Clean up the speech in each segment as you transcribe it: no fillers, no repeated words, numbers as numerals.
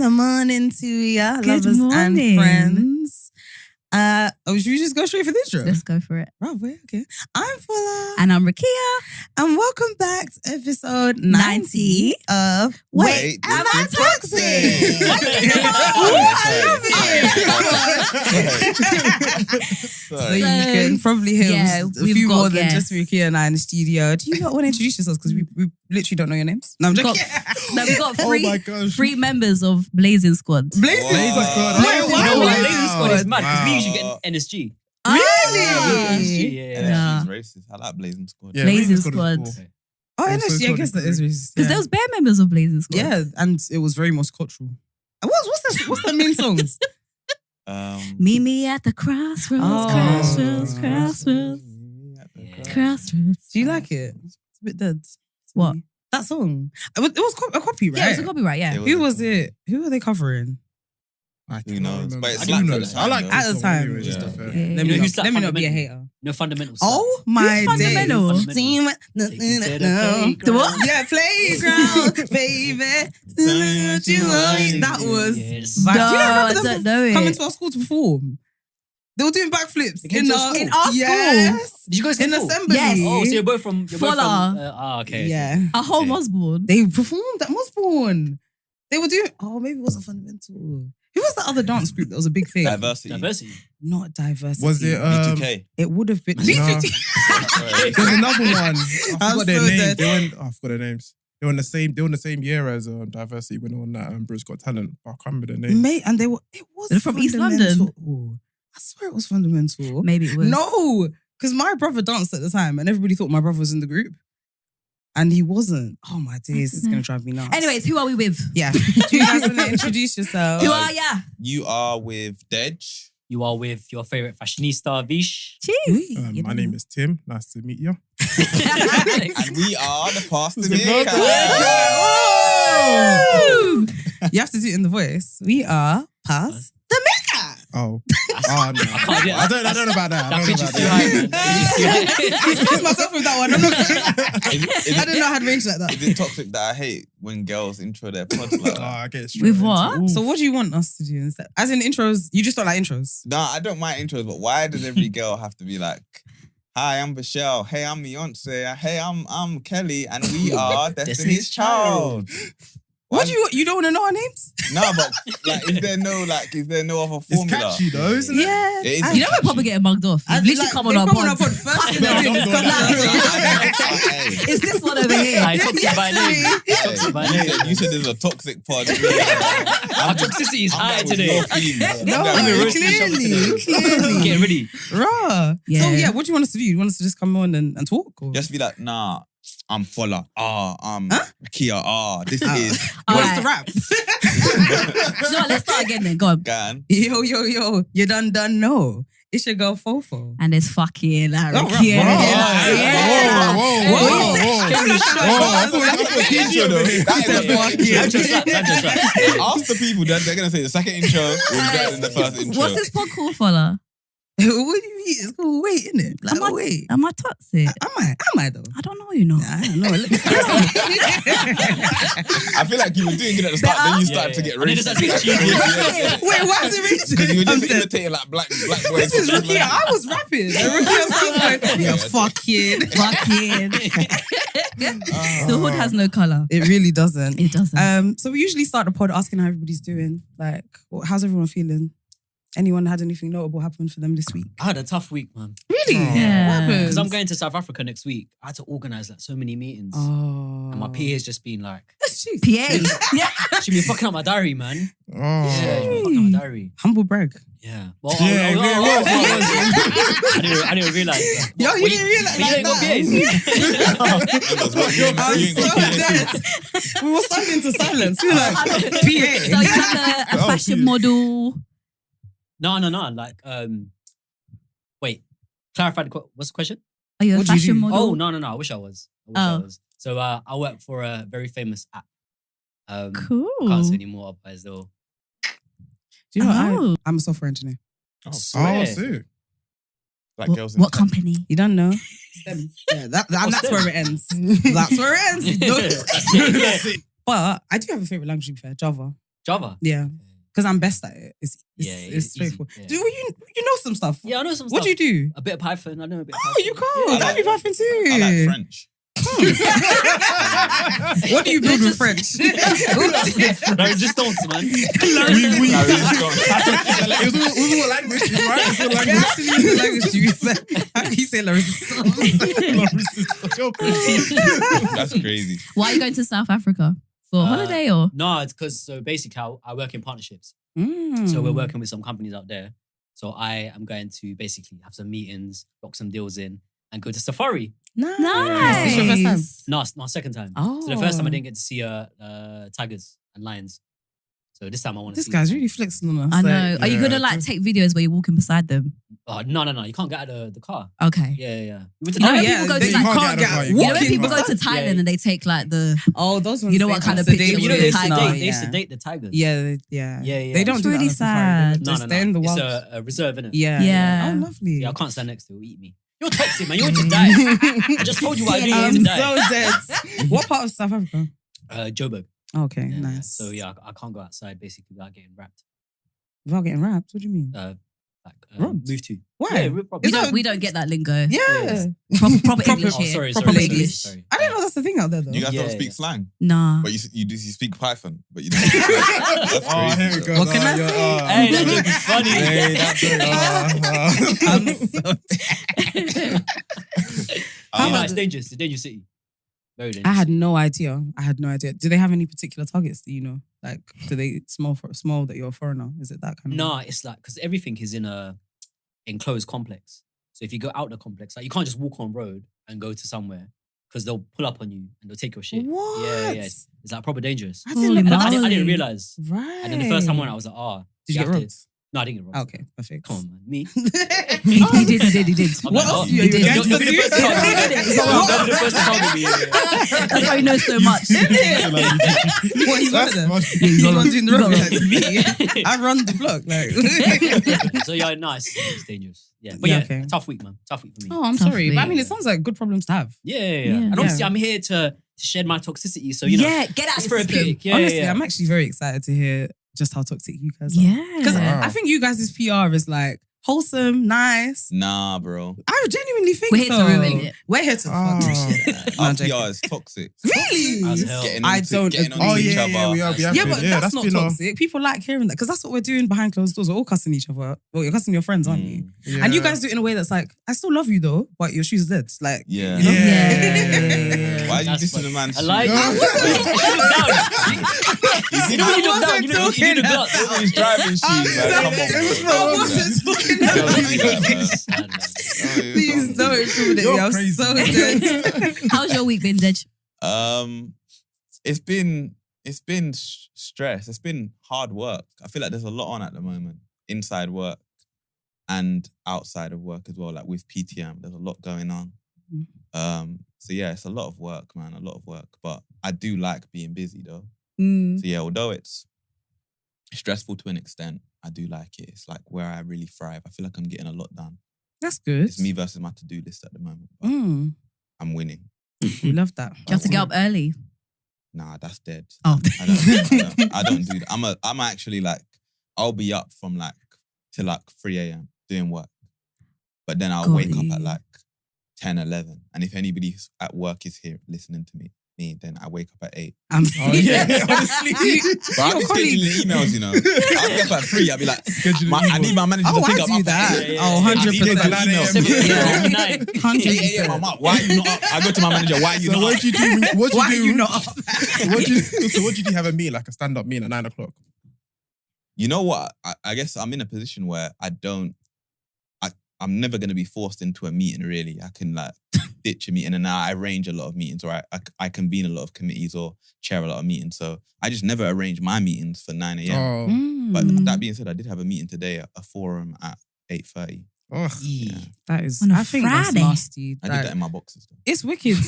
the morning to ya, Good lovers morning. and friends. Should we just go straight for the intro? Let's go for it. Right, okay. I'm Fola. And I'm Rukiya. And welcome back to episode 90 of Wait, Am I Toxic? So you can probably hear a we've few got more than guests. just Rukiya and I in the studio. Do you not want to introduce yourselves? Because we literally don't know your names. No, I'm joking. We got Oh my gosh. three members of Blazing Squad. Blazing Blazing Squad. Squad. Wait, Blazing why Squad. Blazing Blazing Squad is Squad? mad because we Wow. usually get NSG. Really? Yeah. She's racist. I like Blazing Squad. Blazing Blazing Squad. is cool. Oh, I'm so NSG, I sorry. guess that is racist. Because there was bare members of Blazing Squad. Yeah, and it was very multicultural. And what's the main songs? Meet me at the crossroads, Oh. crossroads, crossroads, crossroads. Do you like it? It's a bit dead. to What? me. That song. It was a copy, right? Yeah, it was a copyright, yeah. It Who was it? Who were they covering? I Who knows? remember. But it's I do like know. at the I like time, At the this time. song anyway, just Yeah. to fair. Yeah. Let You know me who's not, that let me not be a fundamental? hater. No fundamental. Oh my Who's days. Fundamental? Team- The what? Yeah, playground, baby. That was. Yes. Do you No, I remember them don't know coming it. to our school to perform? They were doing backflips They came to our school? In our school? Yes. Did you guys In get full? assembly. Yes. Oh, so you're both from Fola. Okay. Yeah. A whole Okay. Osborne. They performed at Mosborn. They were doing. Oh, maybe it wasn't fundamental. Who was the other dance group that was a big thing? Diversity. Not diversity. Was it? B2K. It would have been. No. B2K. There's another one. I I'm forgot their so name. dead. They went. I forgot their names. They were in the same. They were in the same year as Diversity when they won that Bruce Got Talent. But I can't remember their name. Mate, and they were. It was They're from East fundamental. I swear it was fundamental. Maybe it was. No, because my brother danced at the time, and everybody thought my brother was in the group, and he wasn't. Oh my days, it's gonna drive me nuts. Anyways, who are we with? yeah. Do you guys want to introduce yourself? Who are ya? You are with Deji. You are with your favorite fashionista, Vish. Cheers. My name is Tim. Nice to meet you. And we are the Pass The Meerkat. Woo! You have to do it in the voice. We are Pass The Meerkat. Oh, no. can't do it. I don't know about that. That pitch is too that. high, man. That pitch is too high. I expressed myself with that one. I'm not Is I didn't know I had range like that. Is it toxic that I hate when girls intro their pods like Oh, that? I get straight With into what? it. So what do you want us to do instead? As in intros, you just don't like intros. Nah, I don't mind intros, but why does every girl have to be like, hi, I'm Michelle. Hey, I'm Beyonce. Hey, I'm Kelly. And we are Destiny's Destiny's Child. What do you don't want to know our names? No, but like, is there no other It's formula? catchy though, isn't it? Yeah. It is You know we're probably getting mugged off. You've literally come on our pod. first thing Yeah, they do I'm is going come on. out. Hey, It's this one over here. I toxic by name. Toxic by name. you said there's a toxic pod. Our toxicity is high today. No, I'm gonna roast each other clearly. Get ready. Raw. Yeah. So yeah, what do you want us to do? You want us to just come on and talk? Or? Just be like, nah, I'm Fola. I'm Huh? Rukiya. This is You want us Alright. to rap? No, let's start again then. Go on. Gan. Yo, you done know. It's your girl Fofo. And there's fucking like Oh, Rukiya. right. Ask the people that they're gonna say the second intro was better than the first intro. What's this pod called, Fola? What do you mean? It's called wait, isn't it? Like, wait. Am I toxic? Am I though? I don't know, you know. I don't know. I feel like you were doing good at the start, then you started to get And then it's racist. like, Yeah. Wait, why is it racist? Because you were just I'm dead. imitating like black boys. This is Rukiya. I was rapping. Rukiya sounds like, yeah, fucking. The hood has no colour. It really doesn't. It doesn't. So we usually start the pod asking how everybody's doing. Like, how's everyone feeling? Anyone had anything notable happen for them this week? I had a tough week, man. Really? Yeah. What happened? Because I'm going to South Africa next week. I had to organise like so many meetings. Oh. And my PA has just been like, Jeez. PA. Yeah. she's been fucking up my diary, man. Oh. Yeah, she's been fucking up my diary. Humble brag. Yeah. Well, Yeah, I didn't realise that. Yo, you didn't realise But you ain't got PAs. I'm so dead. We were stunned into silence. We were like, So PA. you're like a fashion model. No. Like, wait. Clarify what's the question? Are you a What do you fashion do? model? Oh, no. I wish I was. So I work for a very famous app. Cool. Can't say any more, otherwise though. Do you know Oh. what? I'm a software engineer. Oh, Swear. sick. Like What, girls in what tech. company? You don't know? Yeah, that's STEM. where it ends. That's where it ends. That's it. But I do have a favorite language, to be fair, Java. Java. Yeah. Because I'm best at it. It's easy, straightforward. yeah. Do you know some stuff? Yeah, I know some stuff. What do you do? A bit of Python. I know a bit of Oh, Python. you can't. Yeah. That'd be Python too. I like French. What do you build with French? La resistance, man. La resistance. It was all language, right? It's all Yeah, language. actually, it's a language you said. How can you say la resistance? You're crazy. That's crazy. Why are you going to South Africa? For holiday or? No, it's because so basically I work in partnerships. Mm. So we're working with some companies out there. So I am going to basically have some meetings, lock some deals in, and go to safari. Nice. This your first time? No, it's my second time. Oh. So the first time I didn't get to see tigers and lions. So this time I want to This see. guy's really flexing on us. I know. Are you yeah, gonna like take videos where you're walking beside them? Oh, no. You can't get out of the car. Okay. Yeah. We went to You know Oh, when yeah, people go they- to you like, can't get out. you know when walking. people go to Thailand Yeah. and they take like the Oh, those ones. You know what they kind of sedate picture you you know with they the used to tiger, date. They used to date the tigers. Yeah. Yeah. They don't It's do really that on safari. sad. They're in the It's wild. a reserve, innit? Yeah. Yeah. Oh, lovely. Yeah, I can't stand next to it. It'll eat me. You're toxic, man. You're going to die. I just told you what I do. You're I'm going to die. so dead. What part of South Africa? Joburg. Okay, Yeah, nice. So yeah, I can't go outside basically without getting wrapped. Without getting wrapped, what do you mean? Move to. Why? Yeah, we're probably. we don't get that lingo. Yeah. Proper English Oh, here. sorry. Proper English. Sorry. I didn't know that's the thing out there though. You guys Yeah, don't speak yeah. slang, Nah. but you speak Python, but you don't. Speak slang. That's Oh, crazy. here we go. What can I say? Hey, that joke is funny. Hey, that's it. I'm so It's dangerous. It's a dangerous city. Very dangerous. I had no idea. Do they have any particular targets that you know? Like, do they smell that you're a foreigner? Is it that kind of? No, it's like because everything is in a enclosed complex. So if you go out the complex, like you can't just walk on road and go to somewhere because they'll pull up on you and they'll take your shit. What? Yeah. It's like proper dangerous. I Holy didn't, moly. I didn't realize. Right. And then the first time when I was like, Did you get robbed? No, I didn't get robbed. Okay, perfect. Come on, man. Me. He did. I'm What like, else oh, do you he did. do? You're the first to tell me. You're the first to tell me. Yeah. That's why he knows so much. What, he's one of them? That's He's the one doing the You road. got Like, me. I run the block. Like. So yeah, nice. It's dangerous. Yeah, but Yeah, yeah, okay. tough week, man. Tough week for me. Oh, I'm Tough sorry. But I mean, week. it sounds like good problems to have. Yeah. Yeah. And obviously, Yeah. I'm here to shed my toxicity. So you know, Yeah, get out it's of the system. therapeutic. Yeah, Honestly, yeah. I'm actually very excited to hear just how toxic you guys are. Yeah. Because Wow. I think you guys' PR is like wholesome, nice. Nah, bro. I genuinely think We're here so. to ruin it. We're here to fuck this Oh. shit. No, Our I'm joking. PR is toxic. Really? As hell. I don't Getting agree. onto Oh, each yeah, other. we are. Yeah, but that's not been toxic. People like hearing that because that's what we're doing behind closed doors. We're all cussing each other. Well, you're cussing your friends, aren't you? And you guys do it in a way that's like, I still love you though, but your shoes are dead. Like, Yeah. you know? Yeah. Why are you That's dissing funny. the man's I like You know when you look down, you know you need a glove. He's driving shoes, man. Come on, bro. I wasn't talking Don't about do that, you. man. Please don't incriminate me. You're I'm crazy. so dead. How's your week been, Dej? It's been stress. It's been hard work. I feel like there's a lot on at the moment, inside work and outside of work as well. Like with PTM, there's a lot going on. So yeah, it's a lot of work, man. A lot of work. But I do like being busy though. Mm. So yeah, although it's stressful to an extent, I do like it. It's like where I really thrive. I feel like I'm getting a lot done. That's good. It's me versus my to-do list at the moment. But I'm winning. We love that. You have to get up early. Nah, that's dead. Oh. I don't do that. I'm actually like, I'll be up from like till like 3 a.m. doing work. But then I'll Got wake up you. at like 10, 11. And if anybody at work is here listening to me, then I wake up at 8. I'm Oh, yeah. honestly. But I'll be Your colleagues. scheduling emails, you know. I'll get up at 3. I'll be like, I need my manager Oh, to pick I up. do I'm up that. at 8. Oh, I need 100%. the emails. Yeah. 8 100%. a.m. I'm up. Why are you not up? I go to my manager. Why are you So not what up? do you do? Why are you not up? So what do you do? Have a meal, like a stand-up meal at 9 o'clock? You know what? I guess I'm in a position where I'm never going to be forced into a meeting, really. I can like ditch a meeting and now I arrange a lot of meetings or I convene a lot of committees or chair a lot of meetings. So I just never arrange my meetings for 9 a.m. Oh, But that being said, I did have a meeting today at a forum at 8:30. oh. Yeah. That is, On a I think that's Friday. nasty. I did that in my boxes. Though. It's wicked.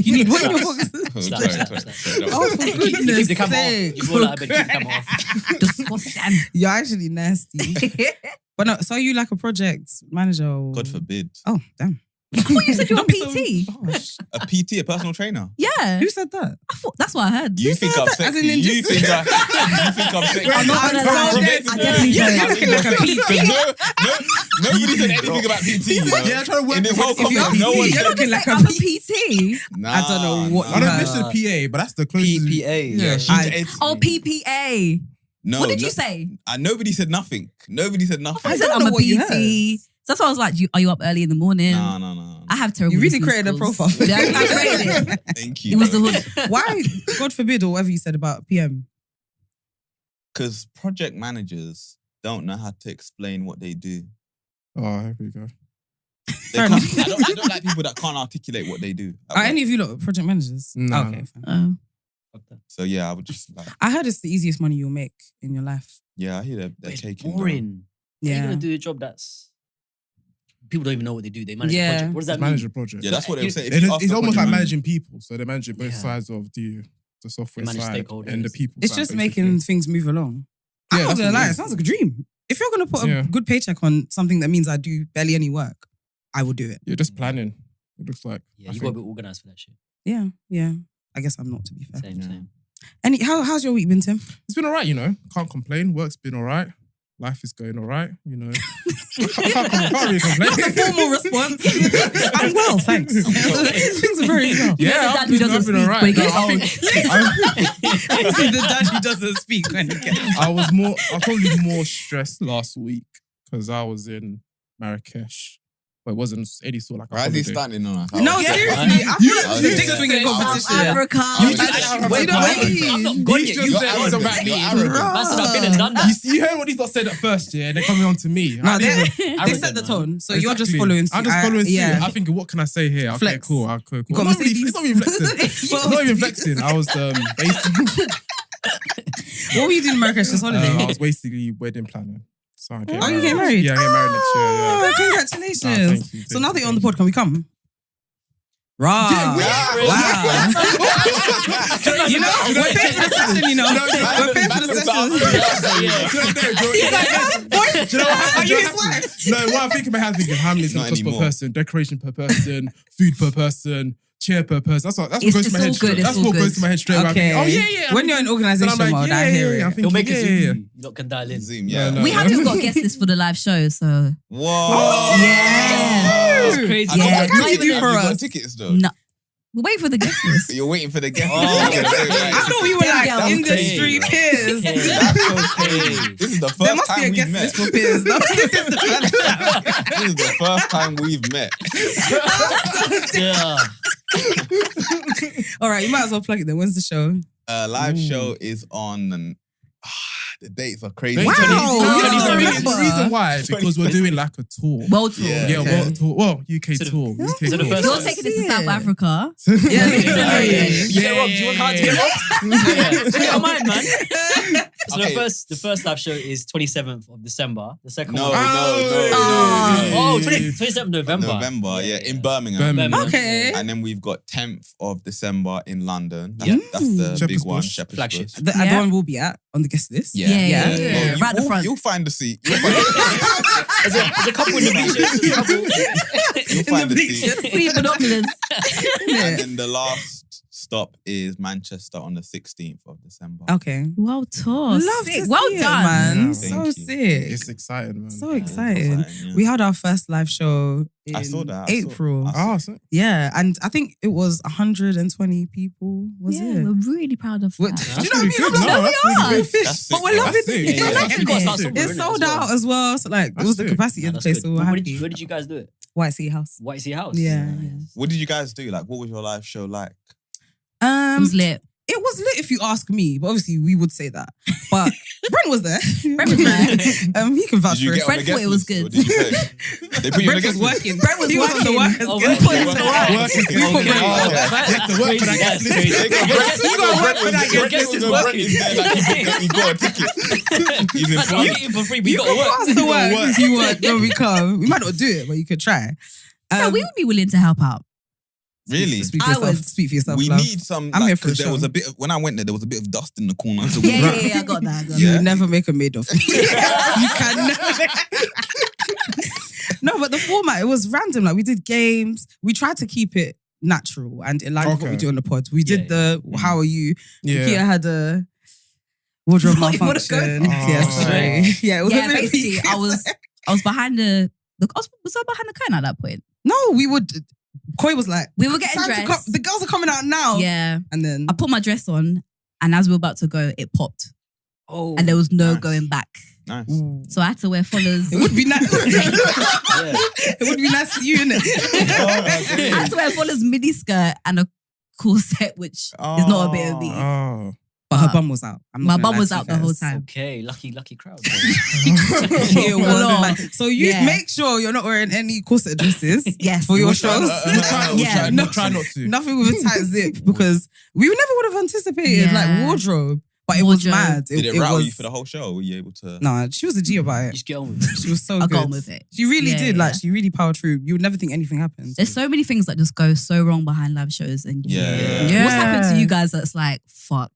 You need what in your box? Slap, Sorry, slap, sorry, slap. sorry. Oh, for You keep goodness the camera off. sake. You roll out of bed, keep the camera off. Disgusting. You're actually nasty. But no, so are you like a project manager? Or... God forbid. Oh, damn. I thought you said you were Don't be so PT. harsh. A PT, a personal trainer. Yeah. Who said that? I thought that's what I heard. You think I'm that? As sexy? in You just- think I'm sexy? I'm not gonna lie. I definitely Yeah, don't. you're looking like a PT. Nobody said anything about PT. You know? Yeah, trying to work In this whole with- if you complex, no are one. You're looking like a I'm a PT. PT. Nah, I don't know what I don't Nah. think it's a PA, but that's the closest. PPA. Yeah, Oh, PPA. No, What did you say? Nobody said nothing. Nobody said nothing. I said don't I'm know a what you PT. So that's why I was like, are you up early in the morning? No. I have terrible You really listening created a skills. profile. Yeah, I created it. Thank you. It was the hood. Why, God forbid, or whatever you said about PM? Because project managers don't know how to explain what they do. Oh, here we go. Fair enough. I don't like people that can't articulate what they do. at Are work. any of you lot project managers? No. Okay, fine. So yeah, I would just like, I heard it's the easiest money you'll make in your life. yeah, I hear But they're it's taking. boring. How are you Yeah. gonna do a job that's people don't even know what they do? They manage Yeah. a project. What does that Manage mean? a project. Yeah, that's what they were saying. If And you it's, ask it's the almost like project managing people. So they're managing both Yeah. sides of the software Manage side stakeholders. and the people It's side. just basically. making things move along. I'm Yeah, not that's gonna what it lie, it is. sounds like a dream. If you're gonna put a Yeah. good paycheck on something that means I do barely any work, I will do it. You're just planning. It looks like. Yeah, I you gotta think. be organized for that shit. Yeah. I guess I'm not, to be fair. Same. How's your week been, Tim? It's been alright, Can't complain. Work's been alright. Life is going alright, I can't really complain. Formal response. I'm well, thanks. Things are very well. You know the dad who doesn't I've been speak alright. when he No, gets I old. think- See the dad who doesn't speak when he gets. I was probably more stressed last week because I was in Marrakesh. But it wasn't any sort of like a Why is he holiday. standing on us? No, seriously. I feel like this is a dick swinging South competition. Africa. You just said Wait, I'm not gone You yet. just You're said it was arrogant. about me. You're arrogant. Man said I've been and done that. You heard what these lot said at first, yeah? They're coming on to me. No, I didn't they even- set the man. tone. So you're just Exactly. following suit. I'm just following suit. Yeah. I think, what can I say here? Okay, Flex. cool. Okay, cool. You got It's not really- Mercedes? it's not even flexing. Well, It's not even flexing. I was basically, What were you doing in Marrakesh this holiday? I was basically wedding planning. So I get Oh, you get married? Yeah, I get married next year. Yeah. Oh, congratulations. thank you, So now that you're on the pod, can we come? Rah. Yeah, Wow. You know, we're paying for the session, We're paying for the session. He's like, boy, Do you know what? are Do you you know his what wife? No, what I'm thinking about having is how many it's Not going to cost per anymore. person, decoration per person, food per person, chair per person. That's what goes to It's my all head good, straight. it's That's all what goes good. to my head straight away. I'm Okay. thinking, oh, yeah. When you're in Then organisation I'm like, mode, I hear it. I'm He'll thinking, make it yeah. Zoom. You lot can dial in. Zoom, Yeah, yeah. no. We haven't got guest list for the live show, so Whoa. yeah. That's crazy. I know Yeah. what Not tickets even you for got us. tickets though. No. We're waiting for the guest list. You're waiting for the guest. Oh. I thought we were like That's industry okay. peers. That's okay. This is the There first must be time a we've guest met. list for peers. No, this is the first time. This is the first time we've met. Yeah. All right, you might as well plug it then. When's the show? Live show is on. The dates are crazy. Wow. Wow. The Yeah, reason why, because we're doing like a tour. World tour. Yeah. Yeah, Okay. world tour. Well, UK So the- tour. UK so the tour. first- You're taking us to South Africa. Yeah, Yeah. literally. You get robbed. Do you want cards to get robbed? Yeah. Don't mind, man. So Okay. the first live show is 27th of December. The second No, one. Oh. Oh, 27th of November. November, yeah, in Birmingham. Birmingham. Okay. And then we've got 10th of December in London. Yeah. That's the Shepherd's big one, Bush. Shepherd's Flagship. Bush. The Yeah. one will be at on the guest list. Yeah. Yeah. Yeah. Well, Right at the front. You'll find the seat. You'll find There's a couple in the beaches. There's a couple. you'll find the seat. Three binoculars. And then the last stop is Manchester on the 16th of December. Okay. Well tour. Love Sick. to Well see it, done. man. Yeah, So thank you. sick. It's exciting, man. So Yeah, exciting. yeah. We had our first live show in I saw that. April. Oh, so, Yeah, and I think it was 120 people. Was Yeah, it? we're really proud of What- that. do you know what I mean? good. I'm like, No, we that's are. really Fish, That's but sick. we're loving That's it. sick. We're Yeah, loving that's it. good. Start somewhere, It's innit, sold as well. out as well. So like, That's what's the sick. capacity of the That's place? good. So we're Where did happy. you guys do it? White Sea House. White Sea House. Yeah. What did you guys do? Like, what was your live show like? It was lit. It was lit if you ask me, but obviously we would say that. But Brent was there. Brent was there. He can vouch Did you for get it. on the Brent guest thought it was list, or good. did you pay? They put you on the Brent was guest list? working. Brent was he was on the working. workers. Oh, guest Brent list. was working. We put Brent Oh, on. yeah. You have to work for that guest list. You gotta work for that Brent guest is list. Brent is there like he got a ticket. He's I'm employed. eating for free, but you You got to can work. pass the work if you want when we come. We might not do it, but you could try. Yeah, we would be willing to help out. Really? Speak for I yourself. would. Speak for yourself. We love. need some. I'm here for Because the there was show. a bit. When I went there was a bit of dust in the corner. So Yeah, I got that. I got You Yeah. would never make a maid of me. You can never. No, but the format, it was random. Like we did games. We tried to keep it natural and in line with what we do on the pod. We did how are you? Yeah. Rukiya had a wardrobe What, you wanna go malfunction. for? Yeah, sorry. Yeah, it was a bit basically, I was behind was I behind the curtain at that point? No, we would. Koi was like, We were getting "Time to dressed. the girls are coming out now. Yeah. And then I put my dress on, and as we were about to go, it popped. Oh. And there was no Nice. going back. Nice. So I had to wear Fola's. it would be nice. Yeah. It would be nice to you, innit? I had to wear Fola's mini skirt and a corset, which is not a bit of me. Oh. But her bum was out. I'm not My gonna bum lie was to you out the whole guys. time. Okay, lucky crowd. It was Full on. mad. So you Yeah. make sure you're not wearing any corset dresses Yes. for your We'll shows. Yeah. Try not to. Nothing with a tight zip because we never would have anticipated like Yeah. wardrobe. But it was Wardrobe. mad. Did it rattle was, you for the whole show? Were you able to? Nah, she was a G about it. Just get on with it. She was so I good. got on with it. She really Yeah, did. yeah. Like she really powered through. You would never think anything happened. There's so many things that just go so wrong behind live shows. And Yeah. What's happened to you guys that's like, fuck?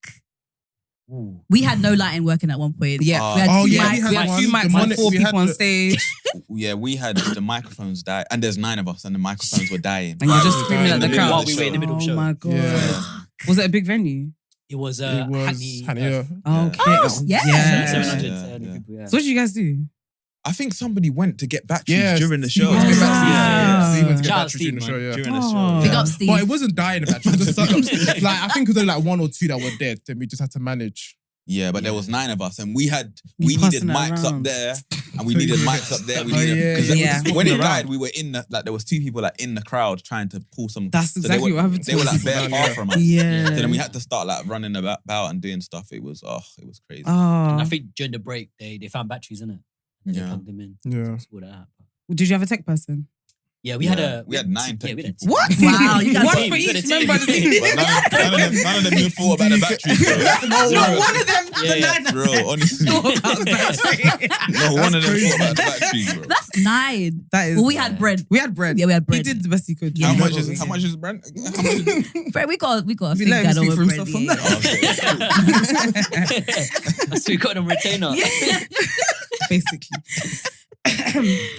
Ooh. We had no lighting working at one point. Yeah. We had Oh, two yeah, mics. we We had one. two mics The and one- 4 we had people on the- stage, Yeah, we had the microphones die, and there's 9 of us, and the microphones were dying. and you're just Right. screaming at In the the crowd. While we were in the middle of the Oh show. my god! Yeah. Was it a big venue? It was It was Hackney. Hania. Okay. Oh, yeah. Yeah. 700 Yeah. people. Yeah. So what did you guys do? I think somebody went to get batteries Yeah, during the Steve show. went to get batteries. Wow. Steve went to get Shout out batteries during the Steve, show, yeah. During the Oh. show. Big yeah. up, Steve. But it wasn't dying of batteries. Just like I think it was only like 1 or 2 that were dead. Then we just had to manage. Yeah, but there was 9 of us, and we We needed passing it mics around. up there, and we needed mics up there. We Oh, needed yeah, because yeah. when it Around. died, we were in the there was 2 people like in the crowd trying to pull some. That's so exactly they were, what happened to They were us. like bare People far down, from us. Yeah. So then we had to start like running about and doing stuff. It was crazy. And I Oh. think during the break, they found batteries in it. And they Yeah. plugged them in. Yeah. So all that happened. Did you have a tech person? Yeah, we had We had 9 tech we had a people. What? Wow, you guys One got for a team. each member of the team. But none of them knew thought about the batteries. No, Bro. one of them. Yeah, The yeah. nine Bro, honestly, know about battery. no one of them thought about the batteries, bro. That's 9. That is. Well, we had bread. We had bread. Yeah, we had He bread. did the best he could. How Yeah. much is Brent? How much is Bread, we got a We thing let him going speak on for with himself bread. on Yeah. that. So we got them retainer. Basically.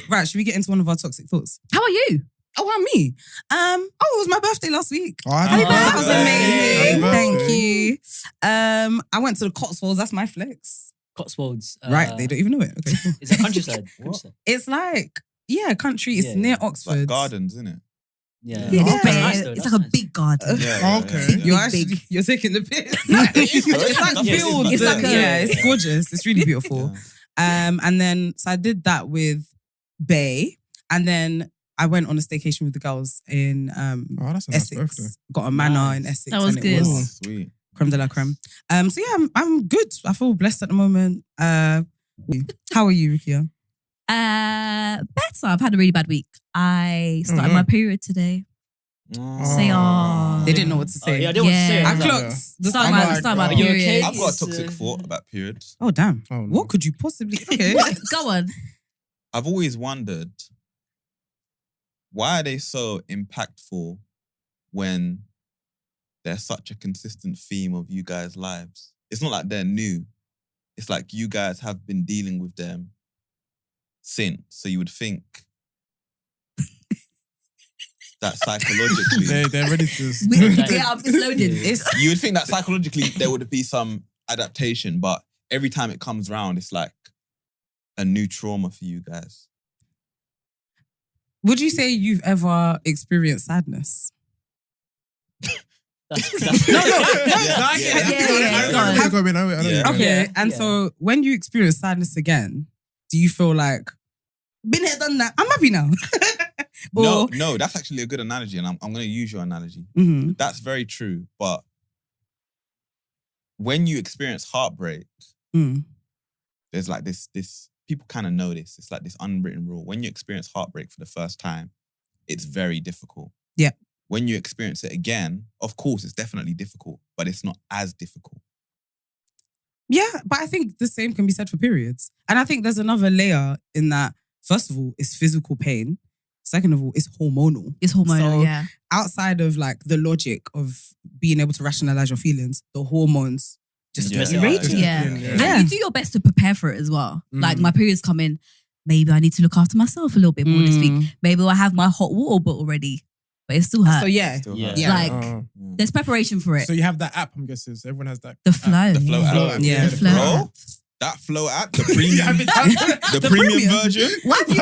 Right, should we get into one of our toxic thoughts? How are you? Oh, wow, me. It was my birthday last week. Oh, That was amazing. Happy Thank birthday. you. I went to the Cotswolds. That's my flex. Cotswolds. Right, they don't even know it. Okay, cool. Is that countryside? Countryside. It's like, country. It's Yeah, near yeah. It's like Oxford. gardens, isn't it? Yeah. Yeah, Oh, it's, that's nice, though. it's That's like a nice. big garden. Okay. You're Big. actually you're taking the piss. It's Sorry? like Yeah, fields. it's like a- It's gorgeous. It's really beautiful. And then so I did that with Bay, and then I went on a staycation with the girls in Oh, that's a nice birthday. Essex. Got a manor Nice. in Essex. That was and good. It Oh, was sweet. creme de la creme. So yeah, I'm good. I feel blessed at the moment. How are you, Rukiya? Better. I've had a really bad week. I started no. my period today. Say, oh. They didn't know what to Oh, say. yeah, I didn't want to say it. Yeah. I I was like, clocked. the Start sign. my, like, start my are you period. okay? I've got a It's, toxic thought about periods. Oh damn! Oh, no. What could you possibly? Okay. What? Go on. I've always wondered, why are they so impactful when they're such a consistent theme of you guys' lives? It's not like they're new. It's like you guys have been dealing with them since. So you would think that psychologically, They're ready to. Yeah, it's loaded. It's you would think that psychologically there would be some adaptation, but every time it comes round, it's like a new trauma for you guys. Would you say you've ever experienced sadness? That's No. Yeah, go on. I know it. Yeah. Okay, Yeah, and yeah. so when you experience sadness again, do you feel like been here, done that? I'm happy now. No, that's actually a good analogy, and I'm going to use your analogy. Mhm. That's very true, but when you experience heartbreak, Mm. there's like this people kind of know this. It's like this unwritten rule. When you experience heartbreak for the first time, it's very difficult. Yeah. When you experience it again, of course, it's definitely difficult, but it's not as difficult. Yeah, but I think the same can be said for periods. And I think there's another layer in that. First of all, it's physical pain. Second of all, it's hormonal. It's hormonal, So- yeah. Outside of like the logic of being able to rationalize your feelings, the hormones just Yeah. get you raging. Yeah. Yeah. And you do your best to prepare for it as well. Mm. Like my periods come in maybe I need to look after myself a little bit more this week. Mm. Maybe I have my hot water bottle ready, but it still hurts. So yeah. Still Yeah. hurts. Yeah. Like, there's preparation for it. So you have that app, I'm guessing. So everyone has that. The app. flow. The flow yeah. app. Yeah. The flow. Bro, that flow app, the premium, the premium version. Why would you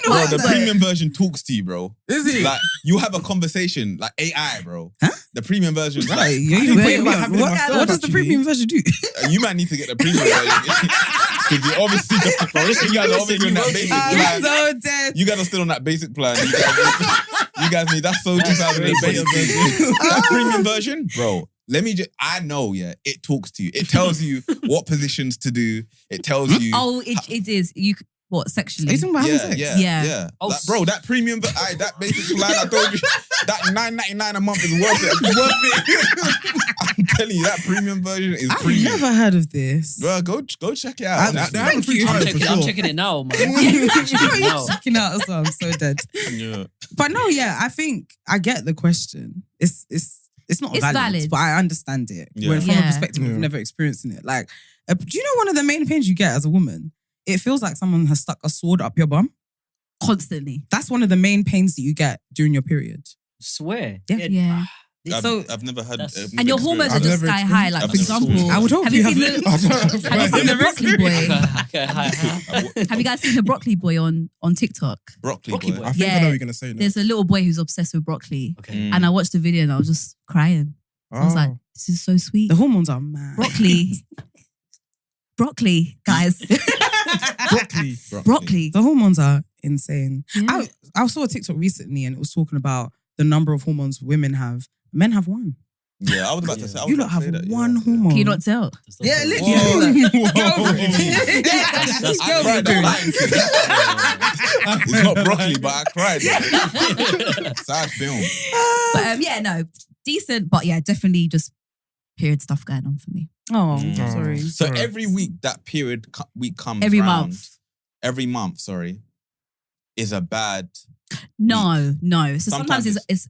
know Bro, that? the premium version talks to you, bro. Is it? Like you have a conversation, like AI, bro. Huh? The premium version is Right, like you're I even think putting me about on. having it myself, What does the actually. premium version do? you might need to get the premium version because you obviously, you guys are obviously on that basic plan. I'm so dead. You guys are still on that basic plan. You guys need that's so 2022. That premium version, bro. Let me just. I know, yeah. It talks to you. It tells you what positions to do. It tells you. Oh, it is. You what sexually? Are you talking about having Yeah, sex? yeah, Yeah. yeah. Oh, Like, bro, that premium, that basic plan I told you, that $9.99 a month is worth it. It's worth it. I'm telling you, that premium version is I've premium. never heard of this. Bro, go check it out. Thank They have a free you. trial I'm for checking, I'm sure. checking it now, man. You're No. checking out as well. I'm so dead. Yeah. But no, yeah, I think I get the question. It's not It's valid, valid. but I understand it. Yeah. When from a Yeah. perspective of Yeah. never experiencing it. Like, do you know one of the main pains you get as a woman? It feels like someone has stuck a sword up your bum. Constantly. That's one of the main pains that you get during your period. Swear. Yeah. Yeah. I've never had. That's- I've never And your hormones are I've just never sky high. Like, I've for never example, experienced I would hope have you you seen haven't. the have you seen the broccoli boy? experienced- Have you guys seen the broccoli boy on TikTok? Broccoli Broccoli boy. boy. I think I Yeah. know what you're going to say now. There's a little boy who's obsessed with broccoli. Okay. Mm. And I watched the video and I was just crying. I was like, this is so sweet. The hormones are mad. Broccoli. Broccoli, guys. broccoli. Broccoli. The hormones are insane. Yeah. I saw a TikTok recently and it was talking about the number of hormones women have. Men have one. Yeah, I was about to say. I was You about lot to have say that, one yeah. hormone. Can you not tell? Yeah, That's- literally. Whoa. Get over Whoa. it. That's- I cried at Lion King. It's not broccoli, but I cried. Sad film. But yeah, no. Decent, but yeah, definitely just period stuff going on for me. Oh, Mm. sorry. So Alright. every week that period week comes Every round, month. Every month, sorry, is a bad. No. So Sometimes sometimes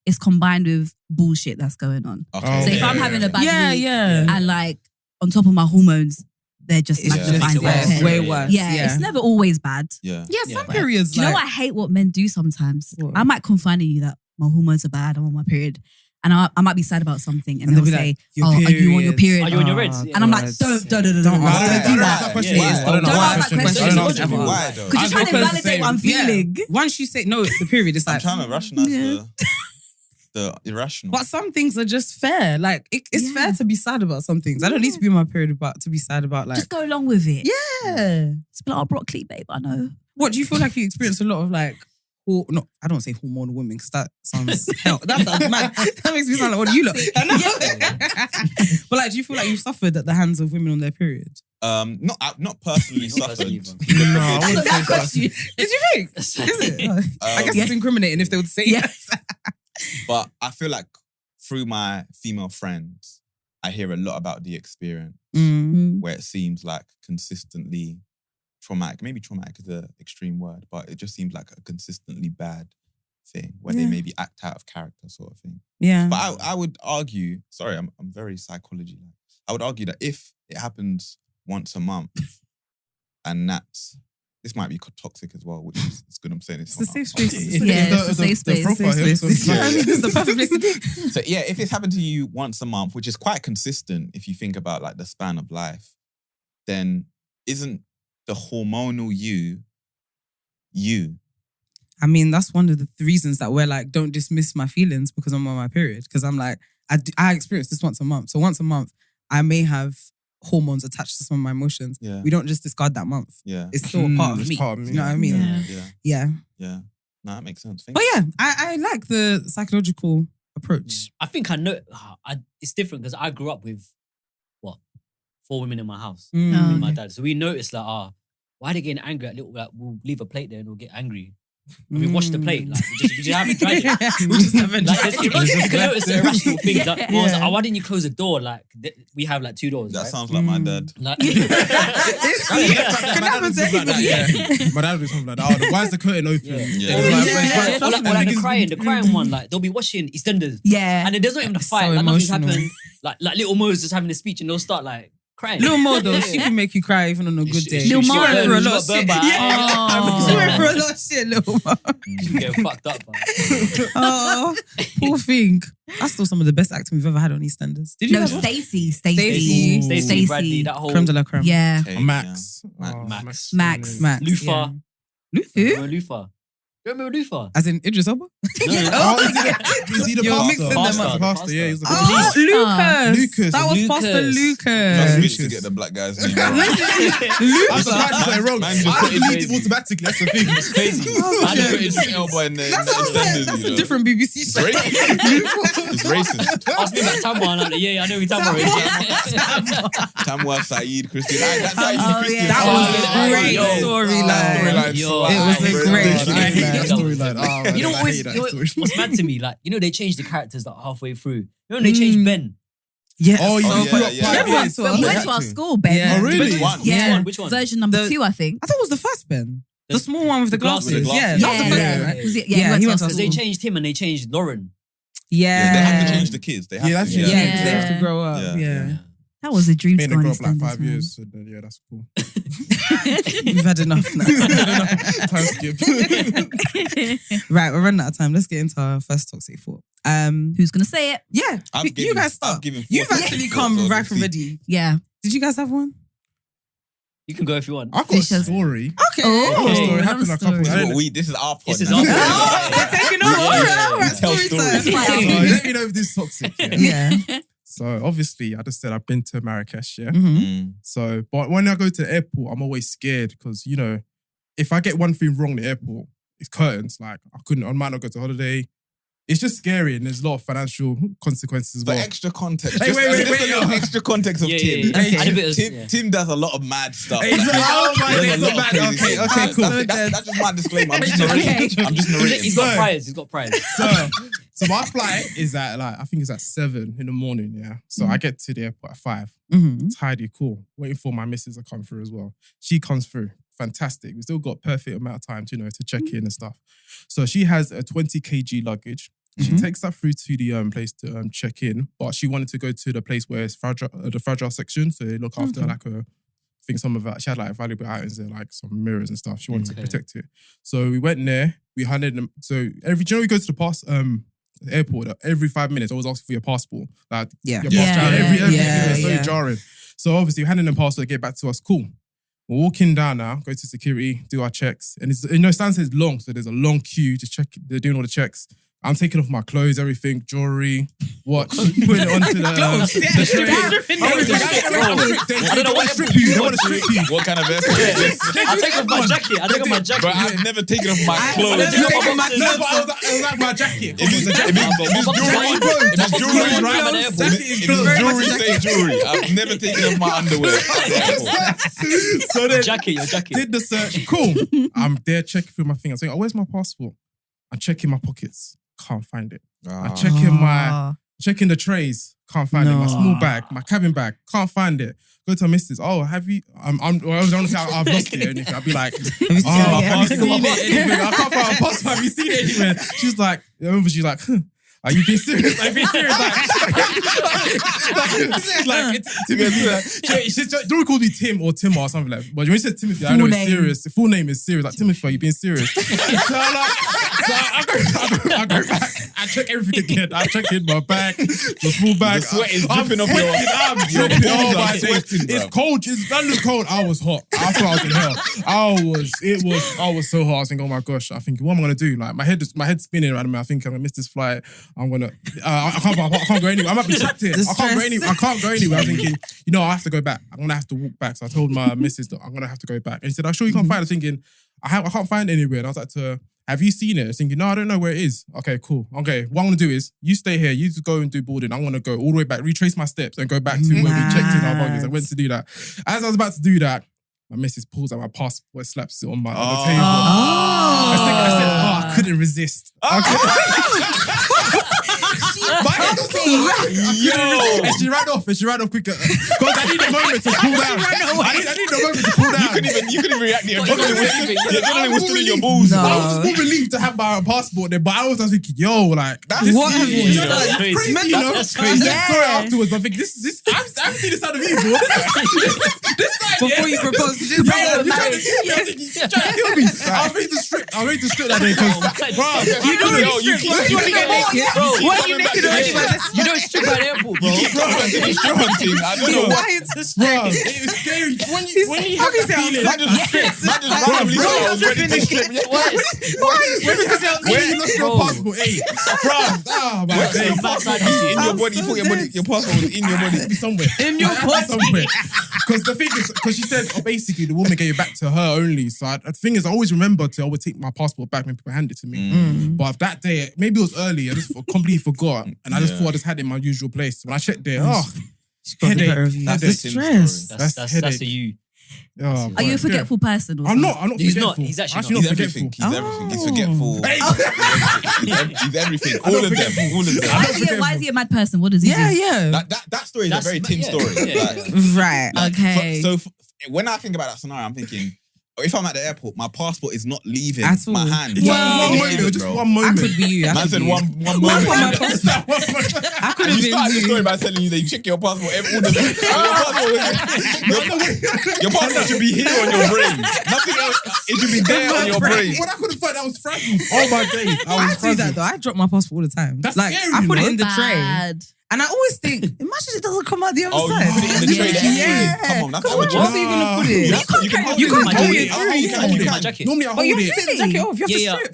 it's combined with bullshit that's going on. Okay. So if Yeah. I'm having a bad week Yeah. and like on top of my hormones, they're just It's magnifying just by worse, 10. way worse. Yeah, it's never always bad. Yeah. Yeah, Yeah, some but- periods. Do you know like, what I hate what men do sometimes? What? I might confide in you that my hormones are bad, I'm on my period. And I might be sad about something and, And they'll they'll be say, like, your are you on your period? Are you on your reds? Oh, And I'm like, God. don't Don't do ask that. that. Do Don't that. ask that question. Yeah. I don't know Don't why. ask that question. I don't know Don't why. ever. Why though? Because you're trying to I was validate what I'm Yeah. feeling. Once you say no, it's the period. It's I'm like, trying to rationalize Yeah. the irrational. but some things are just fair. Like it's Yeah. fair to be sad about some things. I don't need to be in my period about to be sad about like. Just go along with it. Yeah. It's like, oh, broccoli, babe, I know. What do you feel like you experience a lot of like? No, I don't say hormonal women because that sounds hell. That sounds mad. That makes me sound like what do you look? But like, do you feel like you've suffered at the hands of women on their period? Not personally Not suffered. personally either. No, I wouldn't That's say that question. Did you think? Is it? I guess Um, it's incriminating if they would say Yes. But I feel like through my female friends, I hear a lot about the experience Mm. where it seems like consistently traumatic. Maybe traumatic is an extreme word, but it just seems like a consistently bad thing where they Yeah. maybe act out of character sort of thing. Yeah. But I would argue, sorry, I'm very psychology. I would argue that if it happens once a month, and this might be toxic as well, which is it's good. I'm saying It's a safe space. Yeah, it's a safe space. profile here, so- It's the perfect place to be. So yeah, if it's happened to you once a month, which is quite consistent if you think about like the span of life, then isn't the hormonal you? I mean, that's one of the reasons that we're like, don't dismiss my feelings because I'm on my period. Because I'm like, I experience this once a month. So once a month, I may have hormones attached to some of my emotions. Yeah. We don't just discard that month. Yeah. It's still a part of It's me. part of me. You know what I mean? Yeah. Yeah. Yeah. Yeah. No, that makes sense. Thank But you. yeah, I like the psychological approach. I think I know. It's different because I grew up with 4 women in my house. Mm. Oh. With my dad. So we noticed like, why are they getting angry at little? Like, we'll leave a plate there and we'll get angry. And we wash the plate. Like we just haven't tried it. We just haven't Like, tried there's- it. you can notice the irrational things. Like, I was like, Yeah. oh, why didn't you close the door? Like we have like 2 doors. That right? sounds like my Mm. dad. Like, It's sweet. Can happen to anybody. My dad would do something like that. Oh, why is the curtain open? Yeah. Yeah. It's like, or like the crying one. Like they'll be watching EastEnders. Yeah. And then there's not even a It's fight. so Like nothing's emotional. happened. Like little Mo's just having a speech and they'll start like crying. Little Mo though, she can make you cry even on a good day. Lil She Mo. went through a She lot got of burned shit. by- Yeah. She went through a lot of shit, Little Mo. She get fucked up, man. Oh, poor thing. That's still some of the best acting we've ever had on EastEnders. Did you No, guys watch Stacey. Stacey Bradley, that whole Creme de la Creme? Yeah. Okay, Max. yeah. Oh, Max. Max. Max. Lufa. Yeah. Who? Remember Lufa? You remember Lufa? As in Idris Elba? No. Oh, is he the You're pastor? mixing them Pastor, up. the pastor, yeah, he was the Oh, pastor. Lucas. Lucas. That was Pastor Just Lucas. wish to get the black guy's name wrong. I'm surprised you got it wrong. Man just I put it believed crazy. it automatically. That's the thing. It's crazy. I just put his elbow in the That's what I was like. That's a different BBC It's show. racist. It's racist. Ask me about Tamwa, and I'm like, yeah, I know who Tamwa is. Tamwa, Saeed, Christian. That's how you Oh, see Christian. yeah. That was Oh, a great yo. storyline. Yo. It was a great storyline. You know what's mad to me? Like, you know, they changed the characters like halfway through. You know, they changed Ben. Yes. Oh, yeah, you yeah, yeah. He went to He went us. to our school, Ben. Yeah. Oh, really? Which one? Yeah. Which one? Version number The- 2, I think. I thought it was the first Ben. The small one with the The glasses. glasses. With the Yeah. glasses. That was the first Yeah. one, right? Was it- Yeah, he he went went to to our Because they school. changed him and they changed Lauren. Yeah. They have to change the kids. They have Yeah, to. that's Yeah, true. because they have to grow up. Yeah. Yeah. That was a dream Been to a go on girl for like EastEnders, 5 man. years. So yeah, that's cool. We've had enough now. Time skip. Right, we're running out of time. Let's get into our first toxic thought. Who's going to say it? Yeah, you guys start. You've actually come ripe and ready. Yeah. Did you guys have one? You can go if you want. I've got a Fish has- story. Okay. Oh, I've got a story. another Happened a couple. story. This is our pod. This is now. our pod. Oh, we're taking over. All right, Tell story stories. time. Let me know if this is toxic. Yeah. Yeah. So obviously, I just said I've been to Marrakesh. Yeah. Mhm. Mm. So, but when I go to the airport, I'm always scared because, you know, if I get one thing wrong at the airport, it's curtains. Like, I might not go to holiday. It's just scary and there's a lot of financial consequences as For well. extra context, Hey, just, wait, just wait, a little wait. extra context of Yeah, Tim. yeah, yeah. I did a bit of- Tim, yeah. Tim does a lot of mad stuff. Hey, Like, oh my there's God, a lot of bad. crazy Okay, things. okay, cool. That's just my disclaimer. I'm just narrating. I'm just narrating. He's got priors. He's got priors. So my flight is at I think it's at 7 in the morning, yeah. So I get to the airport at 5. Mhm. Tidy, cool. Waiting for my missus to come through as well. She comes through. Fantastic. We still got perfect amount of time to, to check in and stuff. So she has a 20 kg luggage. She takes that through to the place to check in, but she wanted to go to the place where it's fragile, the fragile section. So they look after I think some of that. She had like valuable items there, like some mirrors and stuff. She wanted to protect it. So we went there. We handed them. So we go to the airport. Every 5 minutes, I always asking for your passport. Like Yeah. your Yeah. passport. Everything was so Yeah. jarring. So obviously, we handed them passport. They get back to us. Cool. We're walking down now. Go to security, do our checks, and it's Stansted is long, so there's a long queue to check. They're doing all the checks. I'm taking off my clothes, everything, jewelry, watch, putting it onto the train. Everything. I don't know what strip you. They want to strip you. What kind of airport is this? I take off my jacket. I take off my jacket. But I've never taken off my clothes. never taken my No, but it was like my jacket. If it's jewelry, say jewelry. I've never taken off my underwear. So then, Your jacket. did the search. Cool. I'm there checking through my thing. I'm saying, oh, where's my passport? I'm checking my pockets. Can't find it. I'm checking the trays. Can't find it. My small bag, my cabin bag. Can't find it. Go to my missus. Oh, have you? Well, I don't say I've lost it or anything. I'll be like, have you seen it anywhere? I can't find my passport. Have you seen it anywhere? She's like, she's like, are you being serious? Are you being serious? Don't call me Tim or Tim or something like that. But when you said Timothy, I know it's serious. The full name is serious. Like, Timothy, are you being serious? So I go back. I check everything again. I check in my bag, the small bag. The sweat is dripping off your. I'm dripping. Oh my days. It's cold. It's London's cold. I was hot. I thought I was in hell. I was so hot. I was thinking, oh my gosh. I think, what am I gonna do? Like my head's spinning right now. I think I'm gonna miss this flight. I'm gonna. I can't go anywhere. I might be trapped here. I can't go anywhere. I'm thinking, I have to go back. I'm gonna have to walk back. So I told my missus that I'm gonna have to go back. And she said, "I'm sure you can't find it." I was thinking, I can't find it anywhere. And I was like, to her, have you seen it? I was thinking, no, I don't know where it is. Okay, cool. Okay, what I'm gonna do is you stay here. You just go and do boarding. I'm gonna go all the way back, retrace my steps, and go back to where we checked in our baggage. I went to do that. As I was about to do that, my missus pulls out my passport, slaps it on the table. I said, I couldn't resist. And she ran off quicker. Because I need a moment to cool down. I need a moment to cool down. You couldn't even react. Your adrenaline was still in your balls. No. I was more relieved to have my passport there, but I was thinking, yo, like, That's What have crazy. you done? That's crazy, you know? That's crazy. I saw it afterwards, but I think this I haven't seen this side of you, bro. This side, Before you propose, you just Bro, you're trying to kill me. I was ready to strip that day because, bro, You know Yo, you keep you want to get naked. Bro, Why are you naked already? You don't strip at the airport, bro. strip hunting. I don't know. Why is this bro, it was scary. When you have that feeling, Man just randomly bro, started ready to strip. when you lost your passport, hey, bro, my days. In your body, you thought your passport was in your body. It be somewhere. In your body. Somewhere. Because the thing is, because she said, basically, the woman gave it back to her only. So the thing is, I always remember to always take my passport back when people hand it to me. But that day, maybe it was early, I just completely forgot. And I just thought I just had it in my usual place. When I checked there, headache. That's the the stress. That's a you. Oh, Are you a forgetful person? Or I'm something? not He's forgetful. not. He's actually Actually not. He's not everything. forgetful. He's forgetful. He's everything. I'm All not of them. forgetful. All of them. Why is he a mad person? What does he Yeah, do? yeah. That story is a very Tim story. Right. Okay. So when I think about that scenario, I'm thinking, if I'm at the airport, my passport is not leaving At all. my hand. Just one I moment. could be you. Man said one moment. I could And have you started the been story you. by telling you that you check your passport every all the your passport should be here on your brain. Nothing else. It should be there on your brain. When I couldn't find, I was frightened. Oh my days. I do that though. I drop my passport all the time. That's like scary, I put you it know? in the tray, Bad. and I always think, imagine it doesn't come out the other Oh, side. you put it in the tray there. Yeah. Come on, that's Because where amateur. else are you gonna put it? You can hold You it. can't My hold jacket. it. Oh, you can hold hold it. My it. jacket. Normally I But hold you have it. to take the jacket off. You have to strip.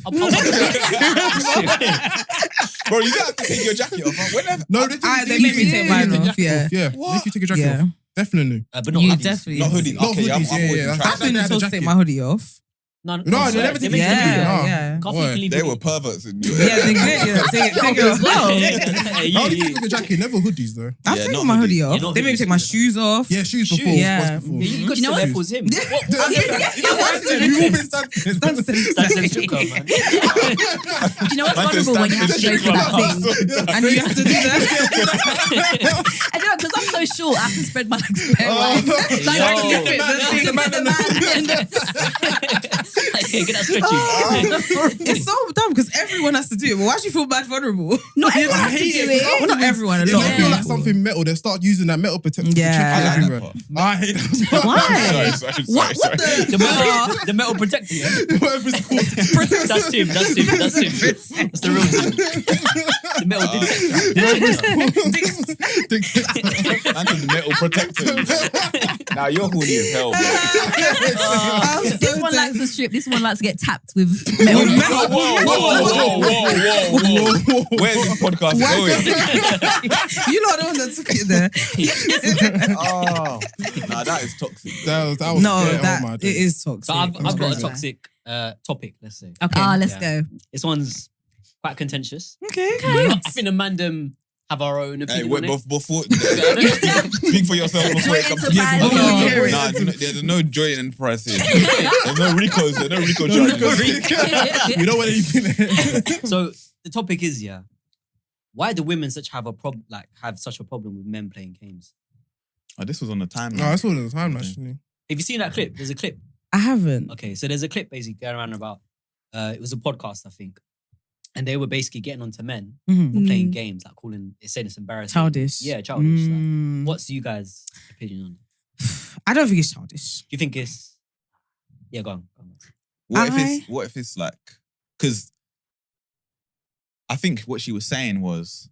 Bro, you don't have to take your jacket off. Whenever. No, They make me take mine off. Yeah. Yeah. If you take your jacket Yeah. off. Definitely. But not You hoodies. definitely. Not hoodies. Not Okay, I'm hoodies, yeah, always yeah. trying I've to- been had the told to jacket. take my hoodie off. No, they never take make it. you do it. Yeah. Can't What? physically They do were it. perverts. Yeah, they take it off as well. Hey, How do you. you take your jacket? Never hoodies though. I've Yeah, taken not my hoodies. hoodie Yeah, off. not They made me hoodies. take my shoes off. Yeah, shoes before. Yeah. Once before. You got You know to what? there was him. We've all been standing. That's That's a strip club, man. Do you know what's vulnerable when you have to go through that thing? And you have to do that. I don't know, because I'm so short, I have to spread my legs bare wide. Like, Yo. I can fit the man. Okay, get that stretchy. It's so dumb because everyone has to do it. But why do you feel bad vulnerable? Not everyone has to do it. Well, not everyone. A If lot. I of feel like people. something metal, they start using that metal protector to Yeah. check I like that everywhere. part. I hate that. Why? Sorry. The metal protector, yeah? Whatever it's called. That's him. That's the real team. The metal detector. And the metal protector. Now you're horny as hell, bro. This one likes to strip, this one likes to get tapped with metal. Whoa. Where's this podcast going? You know the one that took it there. Oh, nah, that is toxic. That was No, scary. that Oh my it days. is toxic. So I've got a crazy. toxic topic, let's say. Okay. Let's Yeah. go. This one's quite contentious. Okay. I think the mandem have our own Hey, opinion wait, on it. before speak for yourself before it comes to Join into before the you band. Nah, there's no joy in enterprises. There's no Ricos. There's no Rico charges. We don't want anything. So the topic is, why do women have such a problem with men playing games? Oh, this was on the timeline. No, I saw it at the time actually. Have you seen that clip? There's a clip. I haven't. Okay, so there's a clip basically going around about, it was a podcast, I think. And they were basically getting onto men Mhm. for playing games, like saying it's embarrassing. Childish. Yeah, childish. Like, Mm. what's you guys' opinion on it? I don't think it's childish. Do you think it's... Yeah, go on. What if it's like, because I think what she was saying was,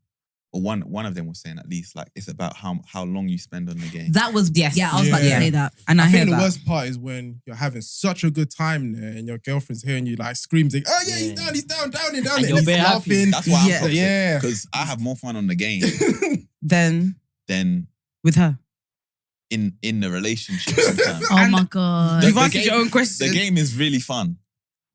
or one of them was saying at least, like it's about how long you spend on the game. That was, Yes. yeah, I was about to Yeah. say that. And I, I hear think the that. worst part is when you're having such a good time there and your girlfriend's hearing you like scream, saying, "Oh yeah, he's down, And and you're he's bare happy. laughing." That's why I'm Yeah. toxic. Yeah. Because I have more fun on the game Then than with her. in the relationship sometimes. Oh And- my God. The- You've the answered game- your own question. The game is really fun.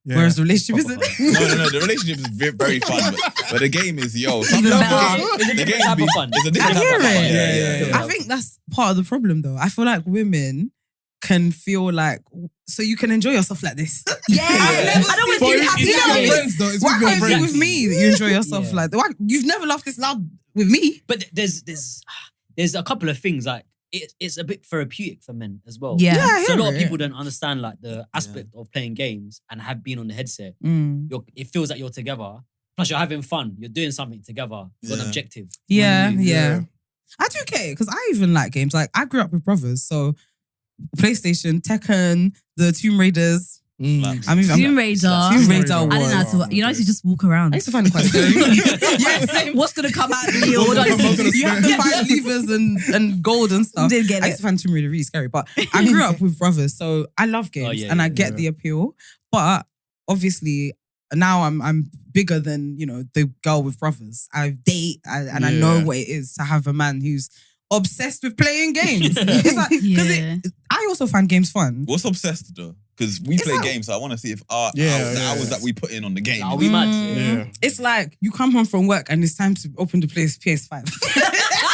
Yeah. Whereas the relationship isn't. No. The relationship is very fun, but the game is Even sometimes better. It's a different type of fun. It's a different I type hear of fun. it. Yeah. I think that's part of the problem though. I feel like women, can feel like, so you can enjoy yourself like this. Yeah. I don't want to But see you it's happy. with your friends though. It's Why with your can't it be friends. with me that you enjoy yourself Yeah. like that? Why, you've never laughed this loud with me. But there's a couple of things like it's a bit therapeutic for men as well. Yeah. I So a hear lot of it. people don't understand like the aspect of playing games and have been on the headset. Mm. It feels like you're together. Plus you're having fun. You're doing something together. You've got an Yeah. objective. Yeah. I do care because I even like games. Like I grew up with brothers, so PlayStation, Tekken, the Tomb Raiders. Mm. I mean, Tomb Raider. Tomb Raider. I didn't know how was- to. You know, I used to just walk around. I used to find it quite scary. Yeah, what's gonna come out of me? Or what do I What's gonna see? You have to find levers and gold and stuff. Did get I it. used to find Tomb Raider really scary, but I grew up with brothers, so I love games and I get the appeal. But obviously, now I'm bigger than the girl with brothers. I date and I know what it is to have a man who's obsessed with playing games. It's like Yeah. I also find games fun. What's obsessed though? Because we play like- games, so I want to see if the hours that we put in on the game. Are we mad? Yeah. It's like you come home from work and it's time to open the PS5.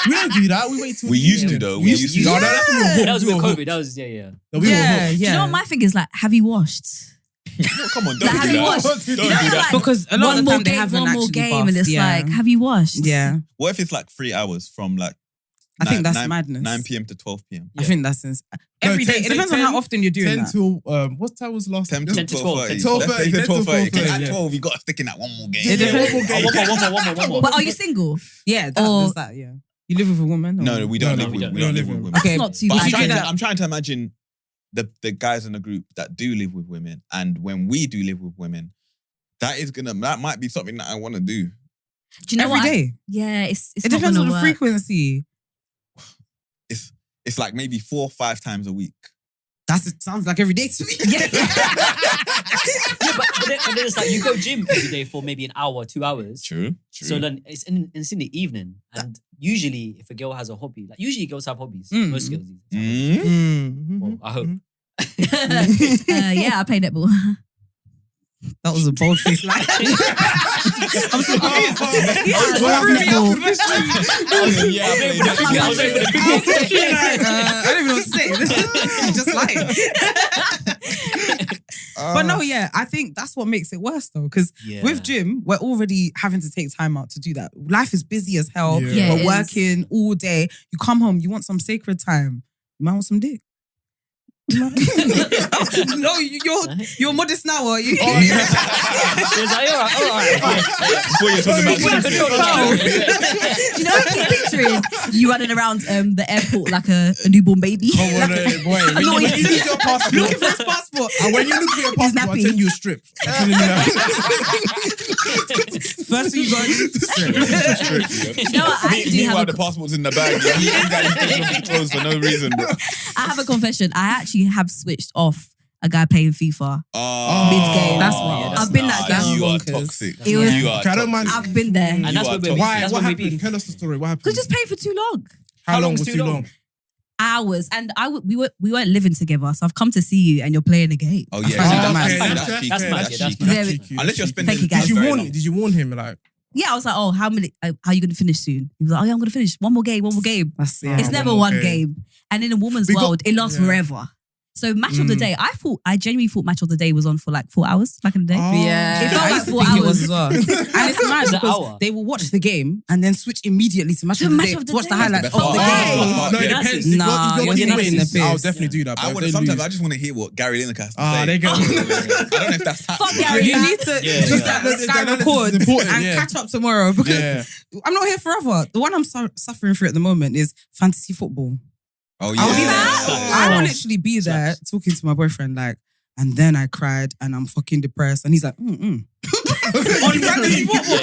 We don't do that. We wait till We used to though. We used to. Yeah. No, that's when we were hooked. That was We with were COVID. hooked. That was No, we were hooked. Do you know what my thing is like? Have you washed? Come on, don't Like, do have you that. watched? Don't You do know, that. like, Because a lot one of the more time they game, haven't one more actually game, buffed. and it's like, have you washed? Yeah. What if it's like 3 hours from like I think that's 9 madness. 9 p.m. to 12 p.m. I think that's every day. It depends on how often you're doing 10 that. till what time was the last? 10 10 to to 12:30. 12:30. Let's say 10 to 12:30. 'Cause 12:30, at 12, you got to stick in that one more game. It depends. One more. But are you single? Yeah, Or- there's that. Yeah, you live with a woman. Or? No, we don't No, live we with don't. we don't live with women. That's Okay, not too But bad. I'm trying to imagine the guys in the group that do live with women, and when we do live with women, that might be something that I want to do. Do you know Every what? day. Yeah, it's It not depends gonna on the work. frequency. It's like maybe 4 or 5 times a week. It sounds like every day to me. Yeah, but then it's like you go gym every day for maybe an hour, 2 hours. True. So then it's in the evening, and usually if a girl has a hobby, like usually girls have hobbies. Mm. Most girls do. Mm-hmm. Well, I hope. Yeah, I play netball. That was a bold face lie. I'm so confused. Yeah, I played I don't even know what to say. Just lying. But no, yeah, I think that's what makes it worse though. Because with gym, we're already having to take time out to do that. Life is busy as hell. Yeah. Yeah, it We're is. working all day. You come home, you want some sacred time. You might want some dick. No, you're modest now, are you? It's like, all right. Before you're talking about Do you know what I'm picturing? You running around the airport like a newborn baby. Oh, boy. When No, you he's look your passport, looking for his passport. and when you look for your passport, I'll nappy. send you a strip. I'm telling you that. First thing you got to You know what? I actually Meanwhile, have the passport's in the bag. You guys take off your clothes for no reason. I have a confession. I actually have switched off a guy playing FIFA. Mid-game. That's what- I've been that girl. You are bonkers. toxic. It was- You are Okay, I don't mind. I've been there. And that's You what are we're Why? that's What when we happened? beef. Tell us the story. What happened? Because just playing for too long. How long was was too too long? long? Hours. And we weren't living together. So I've come to see you and you're playing a game. Oh yeah, Oh, that's okay. cheeky. That's That's cheeky. mad, That's yeah, that's cheeky. mad. cheeky. Unless you're spending Thank you, the time guys. Did you very warn? long. Did you warn him? Like, Yeah, I was like, oh, how are you going to finish soon? He was like, oh yeah, I'm going to finish. One more game. That's It's Oh, never one one more game. And in a woman's We got- world, it lasts yeah. forever. So match of the day, I genuinely thought match of the day was on for like 4 hours back in the day. Oh. Yeah, It felt I like used to 4 think it hours. was as well. And it's mad It's an because hour. they will watch the game and then switch immediately to match To of the match day. of the Watch the day. highlights That's of the the best game. part. No, it Yeah, depends. that's If Nah, you're you're team not wins, in the piss. I'll definitely do that. I but want if they sometimes lose- I just want to hear what Gary Lineker has to say. They go. I don't know if that's Fuck tactical. Gary. You need to Yeah, just yeah. like the Sky Analysis is record important, and yeah. catch up tomorrow because Yeah. I'm not here forever. The one I'm suffering through at the moment is fantasy football. Oh I will yeah. literally be there talking to my boyfriend like, and then I cried and I'm fucking depressed and he's like, On fantasy football.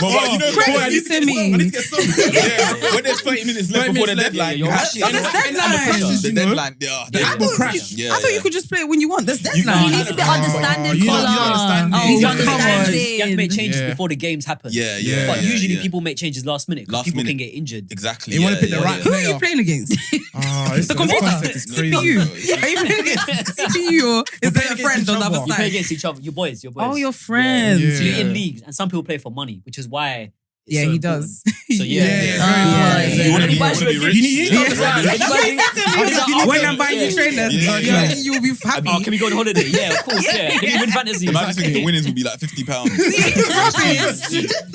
But you know, Crazy boy, I need to to get me. some. I need to get some. Yeah, when there's 30 minutes left 30 before the minutes left, deadline, yeah, you you're have rushing. to. And the deadline. The deadline, yeah. The app will crash. Yeah, I thought you yeah. could just play it when you want. There's You deadline. You need to be understanding, you don't Fola. understand. Oh, He's come on. understanding. You have to make changes Yeah. before the games happen. Yeah, yeah. But yeah, usually yeah. people make changes last minute because Last people minute. can get injured. Exactly. You wanna yeah, pick the yeah, right yeah. Who are you playing against? The computer. It's crazy. CPU. Are you playing against CPU or is there a against friend each on the other. other You play side? against each other, your boys. Oh, your friends. Yeah. So you're in leagues, and some people play for money, which is why It's Yeah, so he important. does. So You want to be rich. You need That's what he said to me. When I'm buying you trainers, Yeah. you'll be happy. Oh, can we go on holiday? Yeah, of course. Yeah, give me win fantasy. Imagine thinking the winnings will be like £50.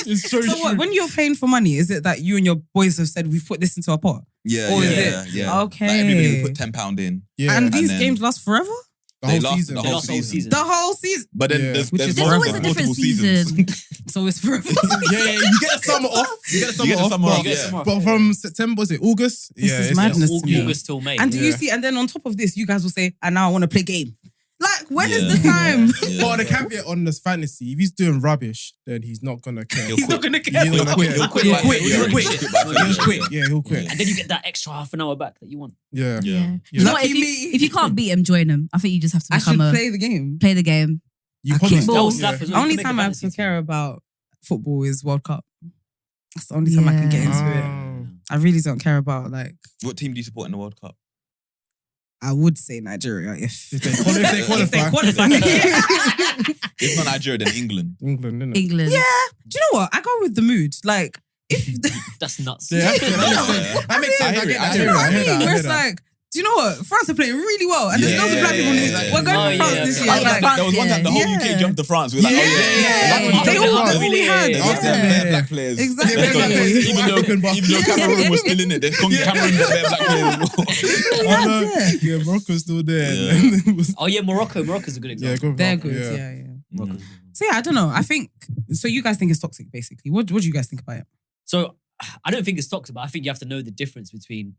It's so So what, when you're paying for money, is it that you and your boys have said we've put this into our pot? Yeah, Or is yeah, it- yeah. Okay. Like everybody will put £10 in. Yeah. And these then- games last forever? the They whole last season. the They whole lost the whole season. season. The whole season. But then Yeah. there's Which is There's always a multiple different seasons. season. So it's forever. yeah, you get the summer off. You get the You get the summer summer off. off, but- yeah. But from September, was it August? This Yeah, is it's madness. just- to me. August till May. And do you Yeah. see, and then on top of this, you guys will say, and now I want to play game. Like, when is Yeah. the time? Yeah. But the caveat on this fantasy, if he's doing rubbish, then he's not gonna care. He'll He's quit. not going to care. He'll quit. He'll quit. He'll by quit. February. He'll quit. He'll quit by He'll February. quit. Yeah, he'll quit. And then you get that extra half an hour back that you want. Yeah. Yeah. Yeah. You know what, Lucky if, you, me. if you can't beat him, join him. I think you just have to I should become play the game. play the game. You I probably kick balls. balls. That was The slap as well. only You can make time a I fantasy have to team. care about football is World Cup. That's the only time I can get into it. Oh. I really don't care about, like, What team do you support in the World Cup? I would say Nigeria if If they qualify. If not Nigeria, then England. England, innit? England. Yeah. Do you know what? I go with the mood. Like, if That's nuts. Yeah, that makes sense. That makes sense. I get that. I hear that. I hear that. I where hear it's that. like, do you know what? France are playing really well, and there's Yeah, loads of black yeah, people. yeah, in yeah, it. yeah. We're going Oh, for France yeah, this yeah. year. Oh, Like, there was one time the whole Yeah. UK jumped to France. We were like, Yeah. oh yeah. They all France. all we had. They asked them Yeah. bare black players. Exactly. Let's go. Yeah. Even though Cameroon was still in it, there's Cameroon got bare black players. Oh, no. Yeah, Morocco's still there. Yeah. Oh yeah, Morocco's a good Yeah, example. good. They're luck. good. Yeah. Yeah, yeah. Morocco's Mm. a good one. So yeah, I don't know. I think so. You guys think it's toxic, basically. What do you guys think about it? So I don't think it's toxic, but I think you have to know the difference between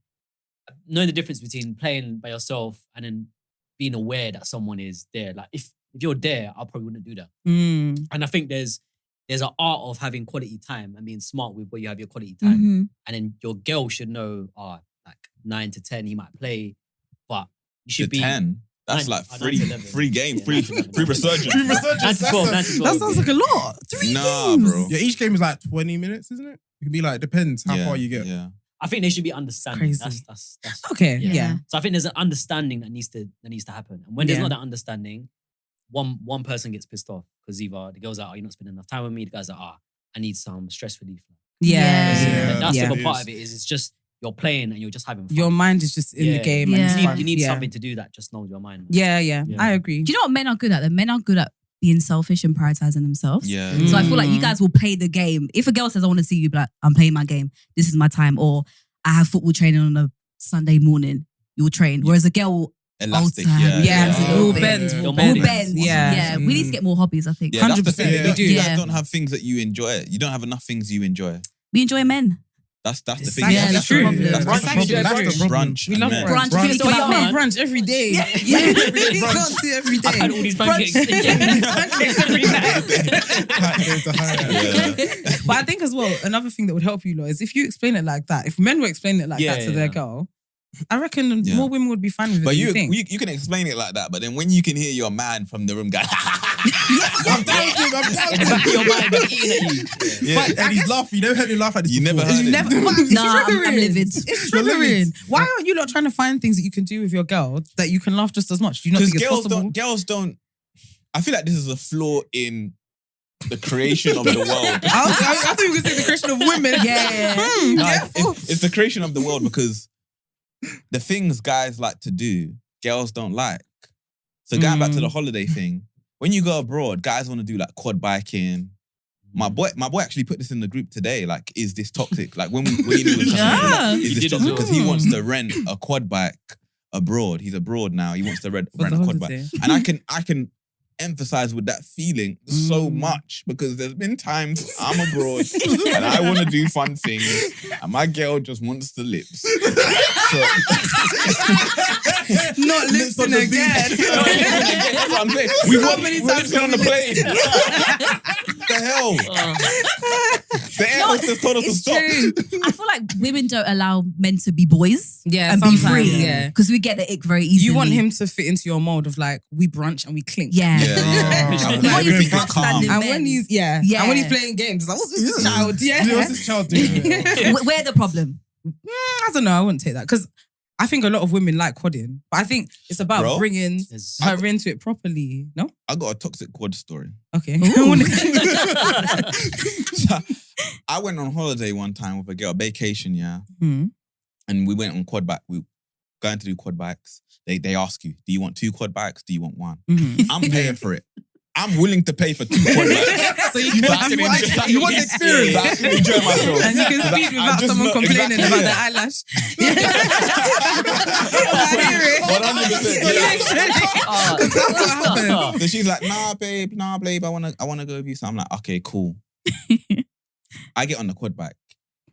playing by yourself and then being aware that someone is there. Like if you're there, I probably wouldn't do that. Mm. And I think there's an art of having quality time and being smart with where you have your quality time. Mhm. And then your girl should know, like 9 to 10, he might play, but you should be 10. That's 9 like to free 11. game, Yeah, free 9 to 11. resurgence. 3 resurgence. 9 to 12, 9 to 12. That sounds like a lot. 3 Nah, games. bro. Yeah, each game is like 20 minutes, isn't it? It can be like, depends how far you get. Yeah. I think they should be understanding. Crazy. That's Okay. Yeah. Yeah. So I think there's an understanding that needs to happen. And when there's Yeah. not that understanding, one person gets pissed off because either the girl's like, oh, you're not spending enough time with me. The guy's like, I need some stress relief. Yeah. Yeah. That's Yeah. the other part of it is it's just you're playing and you're just having fun. Your mind is just in the Yeah. game. Yeah. And it's you fun. need Yeah. something to do that just knows your mind. Yeah, yeah. Yeah. I agree. Do you know what men are good at? The men are good at being selfish and prioritizing themselves. Yeah. So I feel like you guys will play the game. If a girl says, I want to see you, but like, I'm playing my game. This is my time. Or I have football training on a Sunday morning. You'll train. Whereas a girl will Elastic, alter. yeah. Yeah, Yeah. we'll Yeah. bend. Yeah. We'll We'll bend. bend. Yeah. Yeah. We need to get more hobbies, I think. Yeah, that's the 100%, thing. we do. You Yeah. guys don't have things that you enjoy. You don't have enough things you enjoy. We enjoy men. That's the It's thing. like- Yeah, that's true. the problem. That's Brunch, the that's the problem. problem. Brunch. We and love men. Brunch. brunch. Brunch. So Brunch. I brunch every day. Yeah. Yeah. We can't do every day. I've had all these pancakes. Pancakes every night. Yeah. But I think as well, another thing that would help you lot is if you explain it like that. If men were explaining it like Yeah, that to yeah, their yeah. girl, I reckon Yeah. more women would be fine with it. But than you think. you can explain it like that, but then when you can hear your man from the room go, I'm down with him. I'm down In with the back of your him. mind, they're eating at you. yeah. And he's laughing. You never heard him laugh at this You never before. heard You it. never, but it's Nah, I'm triggering. livid. It's You're triggering. livid. Why aren't you lot trying to find things that you can do with your girl that you can laugh just as much? Do you not Because think it's possible? girls don't. I feel like this is a flaw in the creation of the world. I thought you were going to say the creation of women. Yeah. Hmm, No, yeah. it's the creation of the world because the things guys like to do, girls don't like. So going back to the holiday thing, when you go abroad, guys want to do like quad biking. My boy actually put this in the group today. Like, is this toxic? Like when he knew it was Yeah. is He this did as toxic? well. Because he wants to rent a quad bike abroad. He's abroad now. He wants to rent For a the quad bike. holiday. And I can emphasize with that feeling so much because there's been times I'm abroad and I want to do fun things and my girl just wants the lips. So, Not Lips on listening the again. that's what I'm saying. We How want many we're times listening on the have we plane. The hell? The air hostess told us to It's stop. true. I feel like women don't allow men to be boys. Yeah, and be sometimes, free. yeah. Because we get the ick very easily. You want him to fit into your mold of like, we brunch and we clink. Yeah. Yeah. Oh. You want you Everything to is calm. understand And men. when he's, Yeah. and when he's playing games, it's like, what's this child? Yeah. Yeah, what's this child doing? We're the problem. I don't know. I wouldn't take that because I think a lot of women like quadding, but I think it's about Bro. bringing There's- her into it properly. No, I got a toxic quad story. Okay. So, I went on holiday one time with a girl, vacation, yeah. Hmm. And we went on quad bike. We going to do quad bikes. They ask you, do you want 2 quad bikes? Do you want 1? Mhm. I'm paying for it. I'm willing to pay for 2 quad bikes. So you So I can can enjoy- You want the experience. So I can enjoy myself. and you can So speak I without just someone know- complaining exactly, about yeah. the eyelash. I hear it. 100%. Yeah. That's what happened. So she's like, nah, babe, I wanna go with you. So I'm like, okay, cool. I get on the quad bike.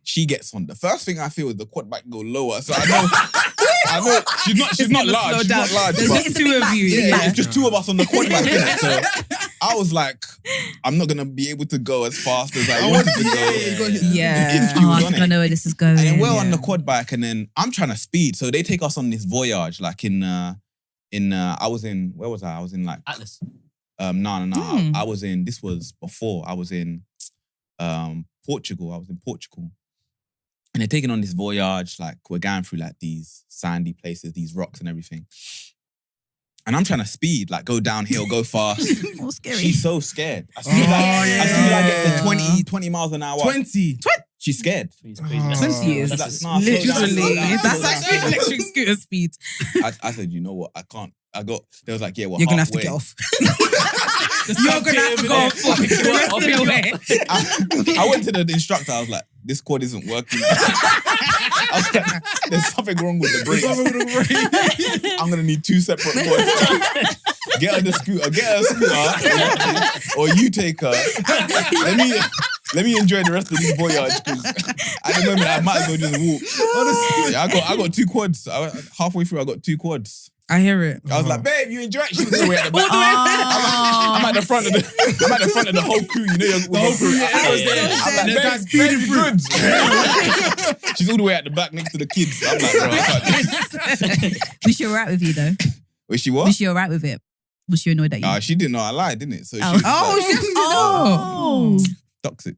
She gets on. The first thing I feel is the quad bike go lower. So I know she's not large. She's not large. There's But just 2 of you. yeah, Yeah. it's just 2 of us on the quad bike. Innit? So I was like, I'm not gonna be able to go as fast as I wanted to go. Yeah. If she Oh, was I on think I it. know where this is going. And then we're on Yeah. the quad bike, and then I'm trying to speed. So they take us on this voyage, like I was in, where was I? I was in like Atlas. no. Mm. I was in, this was before. I was in Portugal. I was in Portugal. And they're taking on this voyage, like we're going through like these sandy places, these rocks and everything. And I'm trying to speed, like go downhill, go fast. More scary. She's so scared. As soon Oh, as I get yeah. to 20 miles an hour, 20. she's scared. It's crazy. Oh. 20 years. She's like, nah, slow down, Literally. slow down, That's slow down, actually slow down. electric scooter speed. I said, you know what? I can't. They was like, yeah, well, You're going to have to halfway. get off. You're going to have to go off for the rest of the way. I went to the instructor. I was like, this quad isn't working. I was like, there's something wrong with the brakes. I'm going to need 2 separate quads. Get her a scooter, or you take her. Let me enjoy the rest of this voyage, because at the moment I might as well just walk. Honestly, I got 2 quads. Halfway through, I got 2 quads. I hear it. I was like, babe, you enjoy it. She was all the way at the back. Oh. I'm at the front of the whole crew. You know, the whole crew. I'm like, babe, speeding good. She's all the way at the back next to the kids. I'm like, bro, I can't do this. Was she alright with you though? Was she what? Was she alright with it? Was she annoyed at you? Nah, she didn't know I lied, didn't it? So she Oh. was Oh, like, she actually did that. toxic.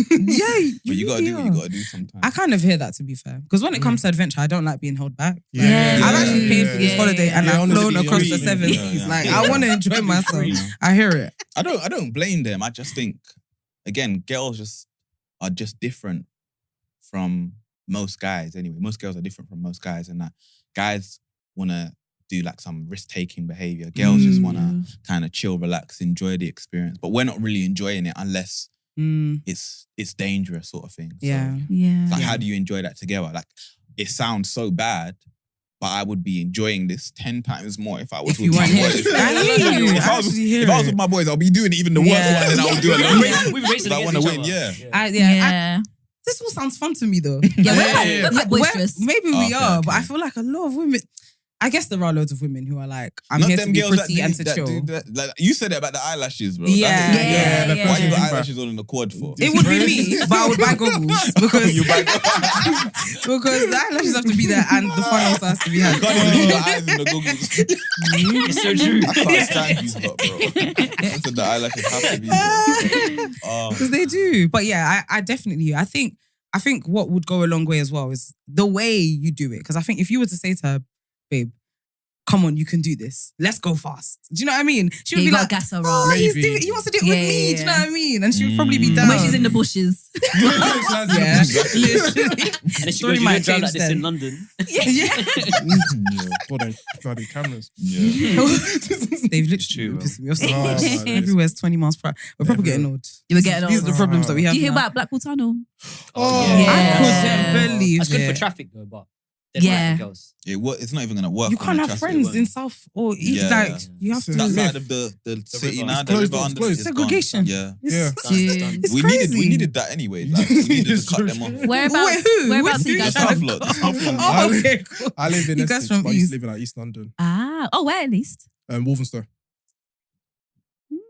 Yeah, But you gotta really do what are. you gotta do sometimes. I kind of hear that, to be fair. Because when it comes to adventure, I don't like being held back. Yeah. I've actually paid for this Yeah. holiday and Yeah, I've flown honestly, across yeah, the yeah, seven yeah, seas. yeah. Like, Yeah. I want to enjoy myself. I hear it. I don't blame them. I just think, again, girls are just different from most guys anyway. Most girls are different from most guys, and that guys want to do like some risk-taking behavior. Girls just want to kind of chill, relax, enjoy the experience. But we're not really enjoying it unless it's dangerous sort of thing. So, Yeah. Yeah. like, how do you enjoy that together? Like, it sounds so bad, but I would be enjoying this 10 times more if I was If you with my weren't here. boys. I hear you. If I was actually hear if I was it. with my boys, I'll be doing even the worst Yeah. one than I would do alone. Yeah. We've been racing I against want to each win, other. yeah. Yeah. This all sounds fun to me though. Yeah, Yeah. we're quite boisterous. Maybe we Okay, are, but okay. I feel like a lot of women. I guess there are loads of women who are like, I'm Not here to them be girls pretty and to that chill. do that. Like, you said it about the eyelashes, bro. Yeah, That's it. yeah, the yeah. Why you got first eyelashes on in the quad for? It would be me, but I would buy goggles because You buy- because the eyelashes have to be there and the fun also has to be had. You can't even leave the eyes in the goggles. It's so true. I can't stand these lot, bro. I said the eyelashes have to be there. Oh. Because they do. But yeah, I definitely, I think what would go a long way as well is the way you do it. Because I think if you were to say to her, babe, come on, you can do this. Let's go fast. Do you know what I mean? She would Yeah, you be gotta like, gas her oh, up. Maybe. he wants to do it Yeah, with me. yeah, Do you know what I mean? And she would probably be Mm. down. When she's in the bushes. Yeah, literally. And then she Story goes, you might don't drive change like this then. in London. Yeah. God, them bloody cameras. Yeah. They've literally true, bro. pissing me off. Oh, man. Everywhere's 20 miles per hour. We're probably getting old. You were getting These are old. the problems that we have. Do you hear now. about Blackwall Tunnel? Oh, yeah. I couldn't believe That's good for it. traffic though, but they're Yeah. not for girls. It's not even gonna work. You on can't the have traffic. friends in South or East. Yeah, Like, yeah. you have to. So That live. side of the city river. now, It's the closed, river it's under closed. is gone. Segregation. Yeah. Yeah. It's We crazy. needed that anyway. Like, we needed to cut them off. Whereabouts? Wait, who? Whereabouts Which you The guys South from? lot. The South lot. Oh, okay, cool. I live in You guys Essex, from but I used East. to live in like East London. Oh, where at least? Walthamstow.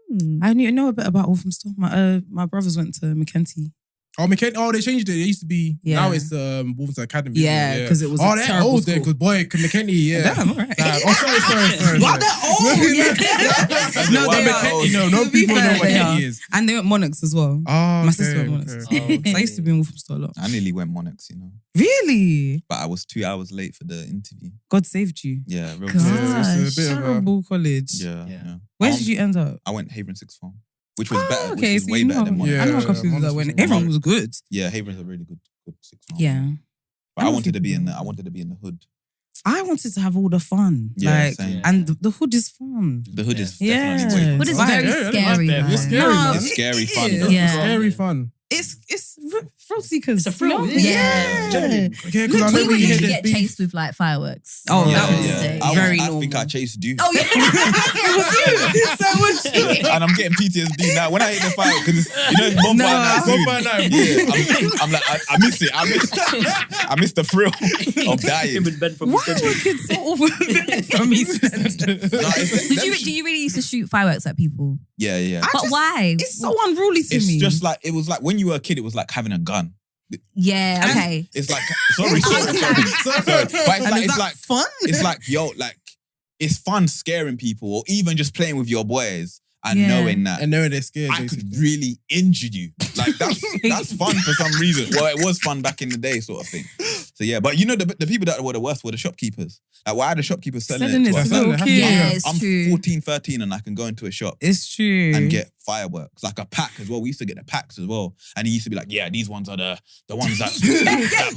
Hmm. I know a bit about Walthamstow. My brothers went to Mackenzie. Oh, they changed it. It used to be, Yeah. now it's Wolves Academy. Yeah, because it was Oh, they're terrible old there, school. because boy, McKenny, yeah. Damn, all right. Sorry. Wow, they're old. Yeah. No, they are. McKenny, no To be people know fair, what they McKenny are. is. And they went Monarchs as well. Oh, My sister went Monarchs. okay. Because I used to be in Wolverhampton a lot. I nearly went Monarchs, you know. Really? But I was 2 hours late for the interview. God saved you. Yeah, real God. Yeah, it's a bit of a... Terrible college. Yeah, Yeah. yeah. Where did you end up? I went Havering Sixth Form, which was better. Okay, which was so way you better know, than Monarchs. I know a Yeah, couple people that Monarchs went. was Everyone good. was good. Yeah, Havering's a really good sixth form. Yeah. But I wanted to be in the hood. I wanted to have all the fun. Yeah, like, same. and the hood is fun. The hood is Yeah. definitely way What is Right. very Yeah, scary, it's man. scary, man. It's scary it fun. is. though. Yeah. Scary fun. It's thrill seekers. It's a thrill, No? yeah. Okay, because Look, I We know would when you hear usually this get beef. chased with like fireworks. Oh, Yeah, that was yeah. very I normal. think I chased you. Oh yeah. It was you. So was you. And I'm getting PTSD now. When I hit the fire, because you know it's bonfire No. night soon. Bonfire night. Yeah, I'm like, I miss it. I miss the thrill of dying. Him and Ben from Why East were End. kids so awful from East End? No, Do you really used to shoot fireworks at people? Yeah, yeah. I But just- why? It's so unruly to It's me. just like it was like when you were a kid. It was like having a gun. Yeah. Okay. It's like sorry. But it's and like is that fun? it's like yo, like it's fun scaring people or even just playing with your boys and Yeah. knowing that And knowing they're scared, I basically. could really injure you. Like that's fun for some reason. Well, it was fun back in the day, sort of thing. So yeah, but you know the people that were the worst were the shopkeepers. Like why are the shopkeepers selling Selling it it to us? to little Yeah, kids. Yeah, it's I'm true. 14, 13 and I can go into a shop It's true. and get fireworks, like a pack as well. We used to get the packs as well. And he used to be like, yeah, these ones are the ones that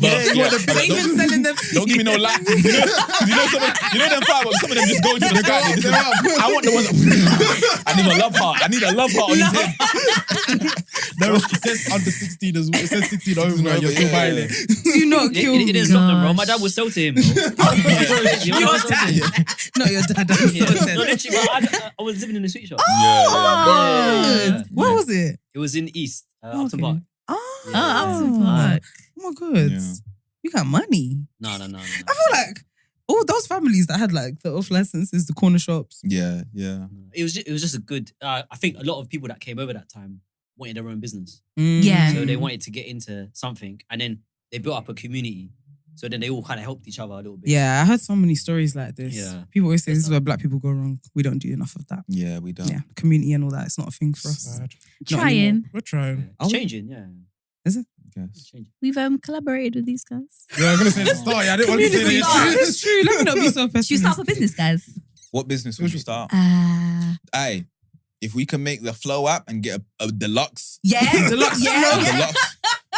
burst. Yeah, But They even selling them. don't give me no light. You know them fireworks, some of them just go into the sky. They just- I want the ones that I need a love heart. I need a love heart on his head. No, it says under 16 as well. It says 16 over and you're still Yeah. buying it. Do not kill me. It is not them, bro. My Gosh. dad would sell to him, bro. You know Your what I'm saying? dad. Not your dad. I'm Yeah. so No, dead. literally, bro, I was living in a sweet shop. Oh, Where was it? It was in East, Upton Okay. Park. Oh, Yeah. Upton Park. Oh my god. Yeah. You got money. No. I feel like all those families that had like the off licenses, the corner shops. Yeah. It was just a good. I think a lot of people that came over that time wanted their own business, Yeah. so they wanted to get into something, and then they built up a community. So then they all kind of helped each other a little bit. Yeah, I heard so many stories like this. Yeah. People always say this is where black people go wrong. We don't do enough of that. Yeah, we don't. Yeah, community and all that. It's not a thing for us. Sad. Not anymore. Trying. We're trying. Are It's we? changing, yeah. Yes. It's changing. We've collaborated with these guys. Yeah, I'm going to say the start. Yeah, I didn't want to say Community. the It's true. Let me not be so pessimistic. Should we start up a business, guys? What business would you start? Hey, if we can make the Flow app and get a deluxe, Yeah. Deluxe. Yeah.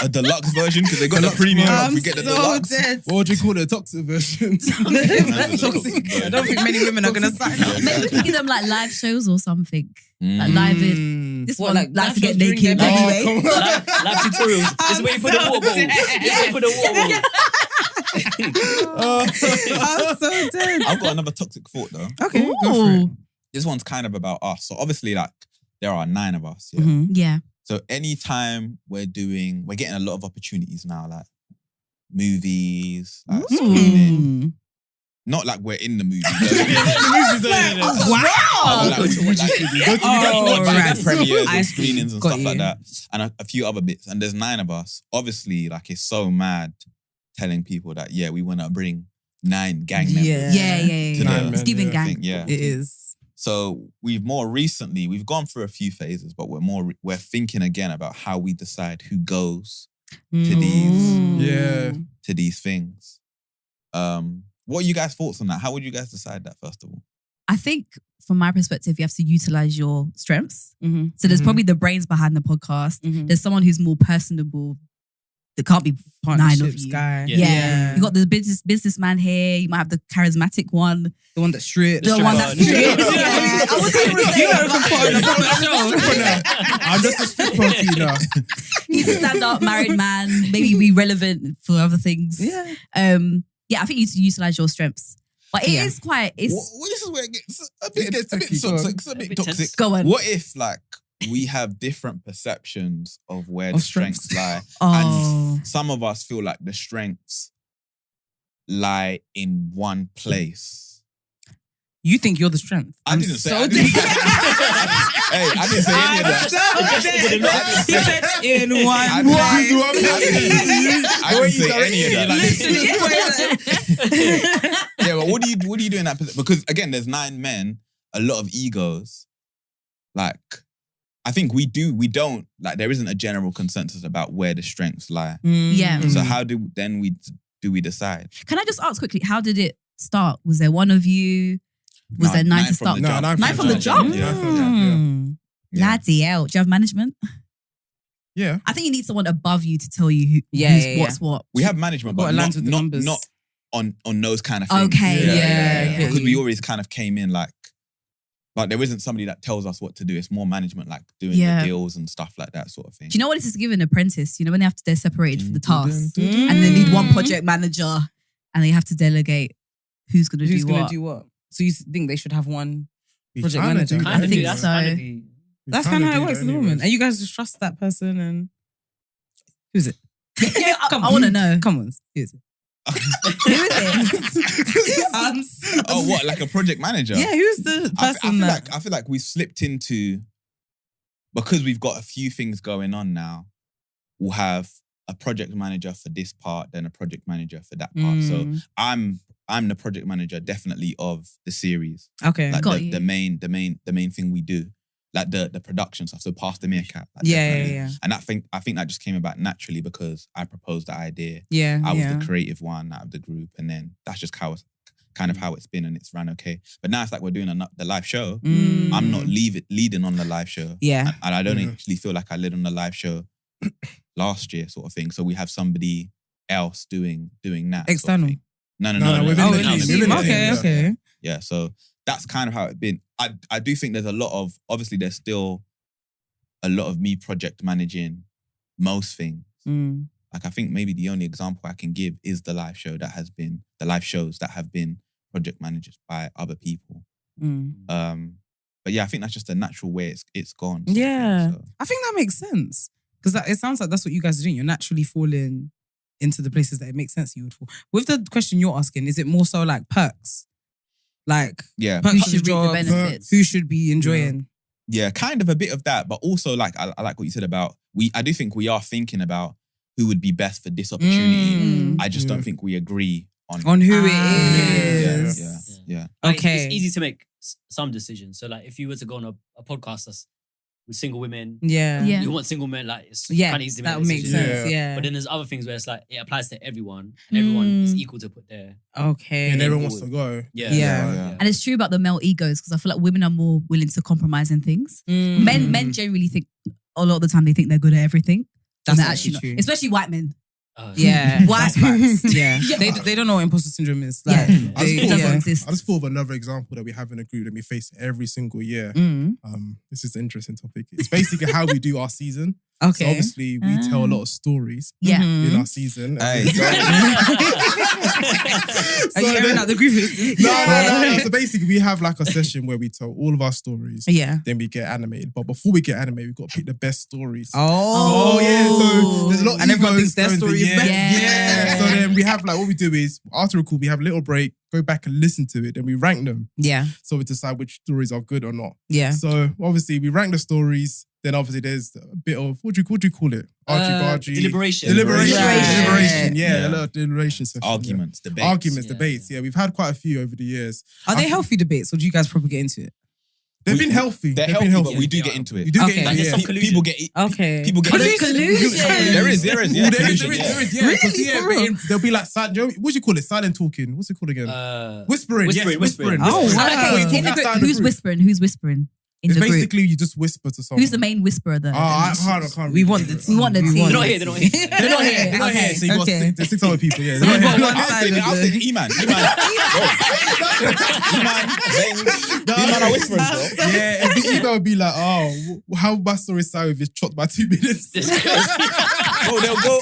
a deluxe version because they got the premium. I'm If we get the so deluxe. dead. What would you call it? A toxic version? Toxic. I don't think many women are going to sign up. Maybe we can give them like live shows or something. Like live in. This What, one like likes to live get shows during naked their anyway. Live tutorials. This is where you put the water bottle. This is where you put the water bottle. I'm so dead. I've got another toxic thought though. Okay, go for it. This one's kind of about us. So obviously, like there are 9 of us. Yeah. Mhm. Yeah. So anytime we're getting a lot of opportunities now, like movies, like screening. Mm. Not like we're in the movie. Wow. Like, we go to Oh, right. premieres I and see. screenings and Got stuff like you. that, and a few other bits. And there's 9 of us. Obviously, like it's so mad telling people that we want to bring 9 gang members. Yeah. Yeah. To the- It's giving yeah. gang. thing, yeah. It is. So we've gone through a few phases, but we're thinking again about how we decide who goes Mm. Yeah. to these things. What are you guys' thoughts on that? How would you guys decide that first of all? I think from my perspective, you have to utilize your strengths. Mm-hmm. So there's Mhm. probably the brains behind the podcast. Mm-hmm. There's someone who's more personable. There can't be 9 of Partnerships you. guy. Yeah. You got the businessman here. You might have the charismatic one. the one that's stripped. The one that's stripped. Yeah. I was even I'm just a stripper to you now. He's a stand-up married man. Maybe be relevant for other things. Yeah. I think you need to utilize your strengths. But it Yeah. is quite. It's This is where it gets a It gets tricky, go on. toxic. It's a bit toxic. go on. What if like we have different perceptions of where the Of strengths strengths. lie, Oh. and some of us feel like the strengths lie in one place? You think you're the strength. I I'm didn't say. so I dead. Hey, I didn't say any of that. He said in one I didn't say any of that. Yeah, but what do you do in that position? Because again, there's 9 men, a lot of egos. Like, I think we don't, like, there isn't a general consensus about where the strengths lie. Yeah. So how do we decide? Can I just ask quickly, how did it start? Was there one of you? Was there 9 to start? No, 9 from the jump? Yeah, from the jump, yeah. Bloody hell. Do you have management? Yeah. I think you need someone above you to tell you what's what. We have management, but not on those kind of things. Okay, yeah. Because we always kind of came in like there isn't somebody that tells us what to do. It's more management, like doing the deals and stuff like that sort of thing. Do you know what this is giving an apprentice? You know, when they're separated for the tasks and they need one project manager and they have to delegate who's going to do what. So you think they should have one project kinda manager? do that. I think so. That's kind of how it works at the moment. And you guys just trust that person and... Who's it? Yeah, I want to know. Come on. Who is it? Who is it? Oh, what? Like a project manager? Yeah, who's the person I feel like we've slipped into... Because we've got a few things going on now, we'll have a project manager for this part, then a project manager for that part. So I'm the project manager definitely of the series. Okay. Like Got the main thing we do. Like the production stuff. So Pass The Meerkat. Like Yeah. And I think that just came about naturally because I proposed the idea. Yeah. I was the creative one out of the group, and then that's just how it's been, and it's ran okay. But now it's like we're doing the live show. I'm not leading on the live show. Yeah. And I don't actually feel like I led on the live show last year, sort of thing. So we have somebody else doing that. External. Sort of thing. No. within the team. Okay. Yeah, so that's kind of how it's been. I do think there's obviously there's still a lot of me project managing most things. Like I think maybe the only example I can give is the live shows that have been project managed by other people. But yeah, I think that's just a natural way it's gone. Yeah. So. I think that makes sense. Because it sounds like that's what you guys are doing. You're naturally falling into the places that it makes sense you would fall. With the question you're asking, is it more so like perks? Like, yeah, perks Who of the should reap the job, benefits? who should be enjoying? Yeah, kind of a bit of that, but also like I like what you said about I do think we are thinking about who would be best for this opportunity. I just don't think we agree on who it is. Yeah. Like, Okay. It's easy to make some decisions. So like if you were to go on a podcast that's with single women, Yeah. Yeah. you want single men, like it's Yeah, kind of easy to make that would make decisions. sense. Yeah. But then there's other things where it's like it applies to everyone and everyone is equal to put their Okay. And everyone wants to go. Yeah. And it's true about the male egos because I feel like women are more willing to compromise in things. Men generally think a lot of the time they think they're good at everything. That's And they're actually actually true. not. Especially white men. Yeah. White facts. Yeah. They don't know what imposter syndrome is. Like, Yeah. they- It doesn't yeah. exist. I just thought of another example that we have in a group that we face every single year. This is an interesting topic. It's basically how we do our season. So Okay. obviously we tell a lot of stories Yeah. in our season. Hey, Are you airing out the group? No. So basically we have like a session where we tell all of our stories. Yeah. Then we get animated. But before we get animated, we've got to pick the best stories. Oh. Yeah, so there's a lot of And everyone egos thinks their going to- story is best. Yeah. So then we have like what we do is after a call, we have a little break, go back and listen to it, then we rank them. Yeah. So we decide which stories are good or not. Yeah. So obviously we rank the stories. Then obviously there's a bit of what do you call it? Argy-bargy. deliberation. Deliberation. Right. Yeah, a little deliberation session. arguments, debates. Arguments, Yeah. debates. Yeah, we've had quite a few over the years. Are they healthy debates or do you guys probably get into it? They've been healthy. They're They've healthy, been but we do get into it. You do Okay. get into Like, it. there's Yeah. some collusion. People get Okay. people get Collusion. There is, yeah. There collusion, is. yeah. Yeah, 'cause, Really? yeah, For real? there'll be like what do you call it? Silent talking. What's it called again? Whispering. whispering, Yes, whispering. Oh, Whispering. wow. Okay, Talking in the outside group, the who's group. whispering? Who's whispering in It's the group? basically you just whisper to someone. Who's the main whisperer then? I can't. We want the team. We want the team. They're not here. They're not here. They're not here. They're not Okay. here. So you got Okay. there's 6 other people. Yeah. So we've got They're one not side here. of I'll the- say E-Man. E-Man are whispering, bro. Yeah, if the ego would be like, how my story sound if it's chopped by 2 minutes. Bro, they'll go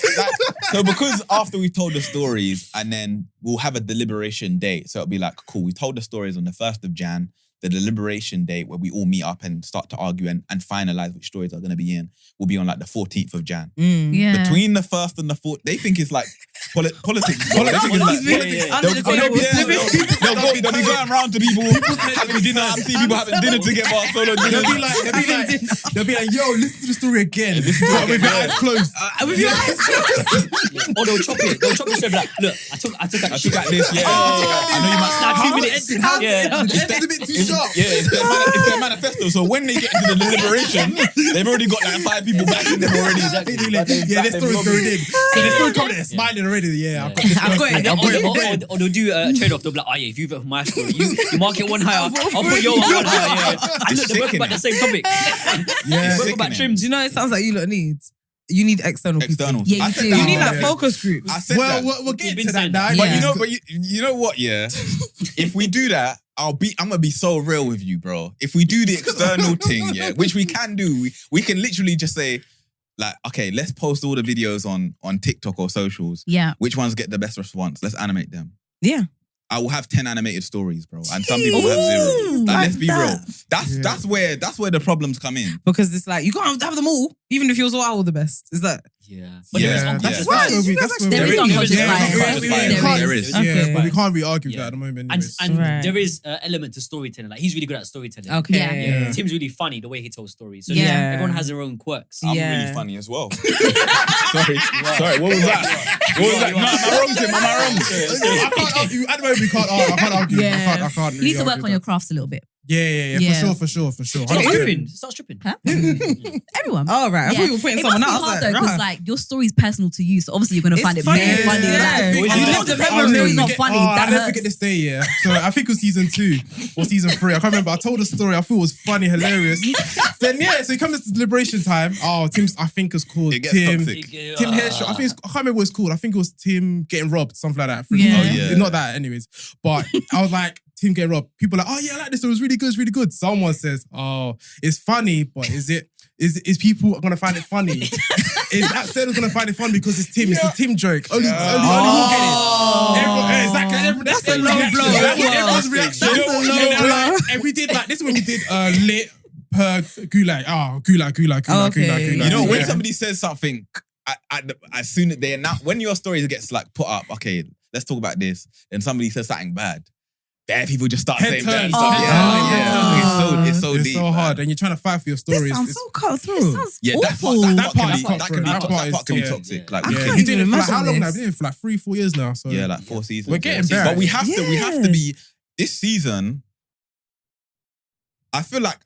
so because after we told the stories and then we'll have a deliberation date. So it'll be like, cool, we told the stories on the 1st of Jan. the deliberation date where we all meet up and start to argue and finalize which stories are going to be in will be on like the 14th of Jan. Yeah. Between the 1st and the 4th, they think it's like politics. Bro. They think it's like, they'll be going around to people having dinner. I'm seeing people having dinner together. Solo dinner. They'll be like, yo, listen to the story again. With your eyes closed. Or they'll chop it. They'll chop it straight. Like, look, I took that shit. Got this, yeah. I know you might Nah, 2 minutes. It's a bit too sharp. Yeah, it's their manifesto. So when they get into the deliberation, they've already got like 5 people backing them already. Yeah, their story's going in. So they're still coming there smiling already. Yeah, I've got this. Or they'll do a trade-off. They'll be like, oh yeah, if you vote for my story, you mark it one higher, I'll put your one higher. And look, they're both about the same topic. Yeah, both about trims. Do you know it sounds like you lot need? You need external people. Externals. Yeah, you I said do. that. You need like Yeah. focus groups. I said that. Well, we'll get We've to been that saying now. that. But you know what? Yeah, if we do that, I'm gonna be so real with you, bro. If we do the external thing, yeah, which we can do, we can literally just say, like, okay, let's post all the videos on TikTok or socials. Yeah. Which ones get the best response? Let's animate them. Yeah. I will have 10 animated stories, bro, and some people have 0. Like, let's be real. That's where the problems come in. Because it's like you can't have them all, even if yours are all the best. Is that? Yeah. But there is Yeah. unconscious That's bias. where There is unconscious bias. There is. Yeah, but we Okay. can't really argue with Yeah. that at the moment. And anyways. Right. there is an element to storytelling. Like he's really good at storytelling. Okay. Yeah. Yeah. Tim's really funny the way he tells stories. So Yeah. everyone has their own quirks. I'm Yeah. really funny as well. Sorry, what was that? What was that? No, am I wrong, Tim? Am I wrong? I can't argue. At the moment, we can't argue. I can't argue. Yeah. I can't You really need to work argue on your that. crafts a little bit. Yeah. Yeah. For sure. Start 100%. stripping. Start stripping. Huh? Everyone. Oh right, I thought you were putting It someone must be else. hard though, because like your story's personal to you, so obviously you're gonna It's find it funny, very funny. yeah. Like, You live the memory. the story's not funny. I'll That never hurts. forget this day, yeah. So I think it was season 2 or season 3. I can't remember. I told a story. I thought it was funny, hilarious. So it comes to deliberation time. Oh, Tim's, I think it's called It gets Tim. toxic. Tim Headshot. I can't remember what it's called. I think it was Tim getting robbed, something like that. Yeah. Oh, yeah. Not that, anyways. But I was like, Tim getting robbed. People are like, oh yeah, I like this. It was really good. It's really good. Someone says, oh, it's funny, but is people gonna find it funny? Is that Sarah's gonna find it funny because it's Tim? It's a Tim joke. Only he'll get it. Everyone, exactly. That's a low blow. Everyone's reaction. That's a low blow. And we did like this is when we did lit per gulag. Gulag. You know, when Yeah. somebody says something, as soon as they announce, when your story gets like put up, okay, let's talk about this, then somebody says something bad. Bad people just start Head saying bad turns. stuff. Head Yeah. turns. It's so It's deep. so hard, man. and you're trying to fight for your stories. This sounds It's- so cut through. Yeah, that awful. part That part is can be that part can be is- toxic. yeah. Like I we can't can- You did it even for like imagine how long now? this. We did it for like 3-4 years now. So yeah, like 4 seasons. We're getting Yeah. better. But we have Yeah. to be this season. I feel like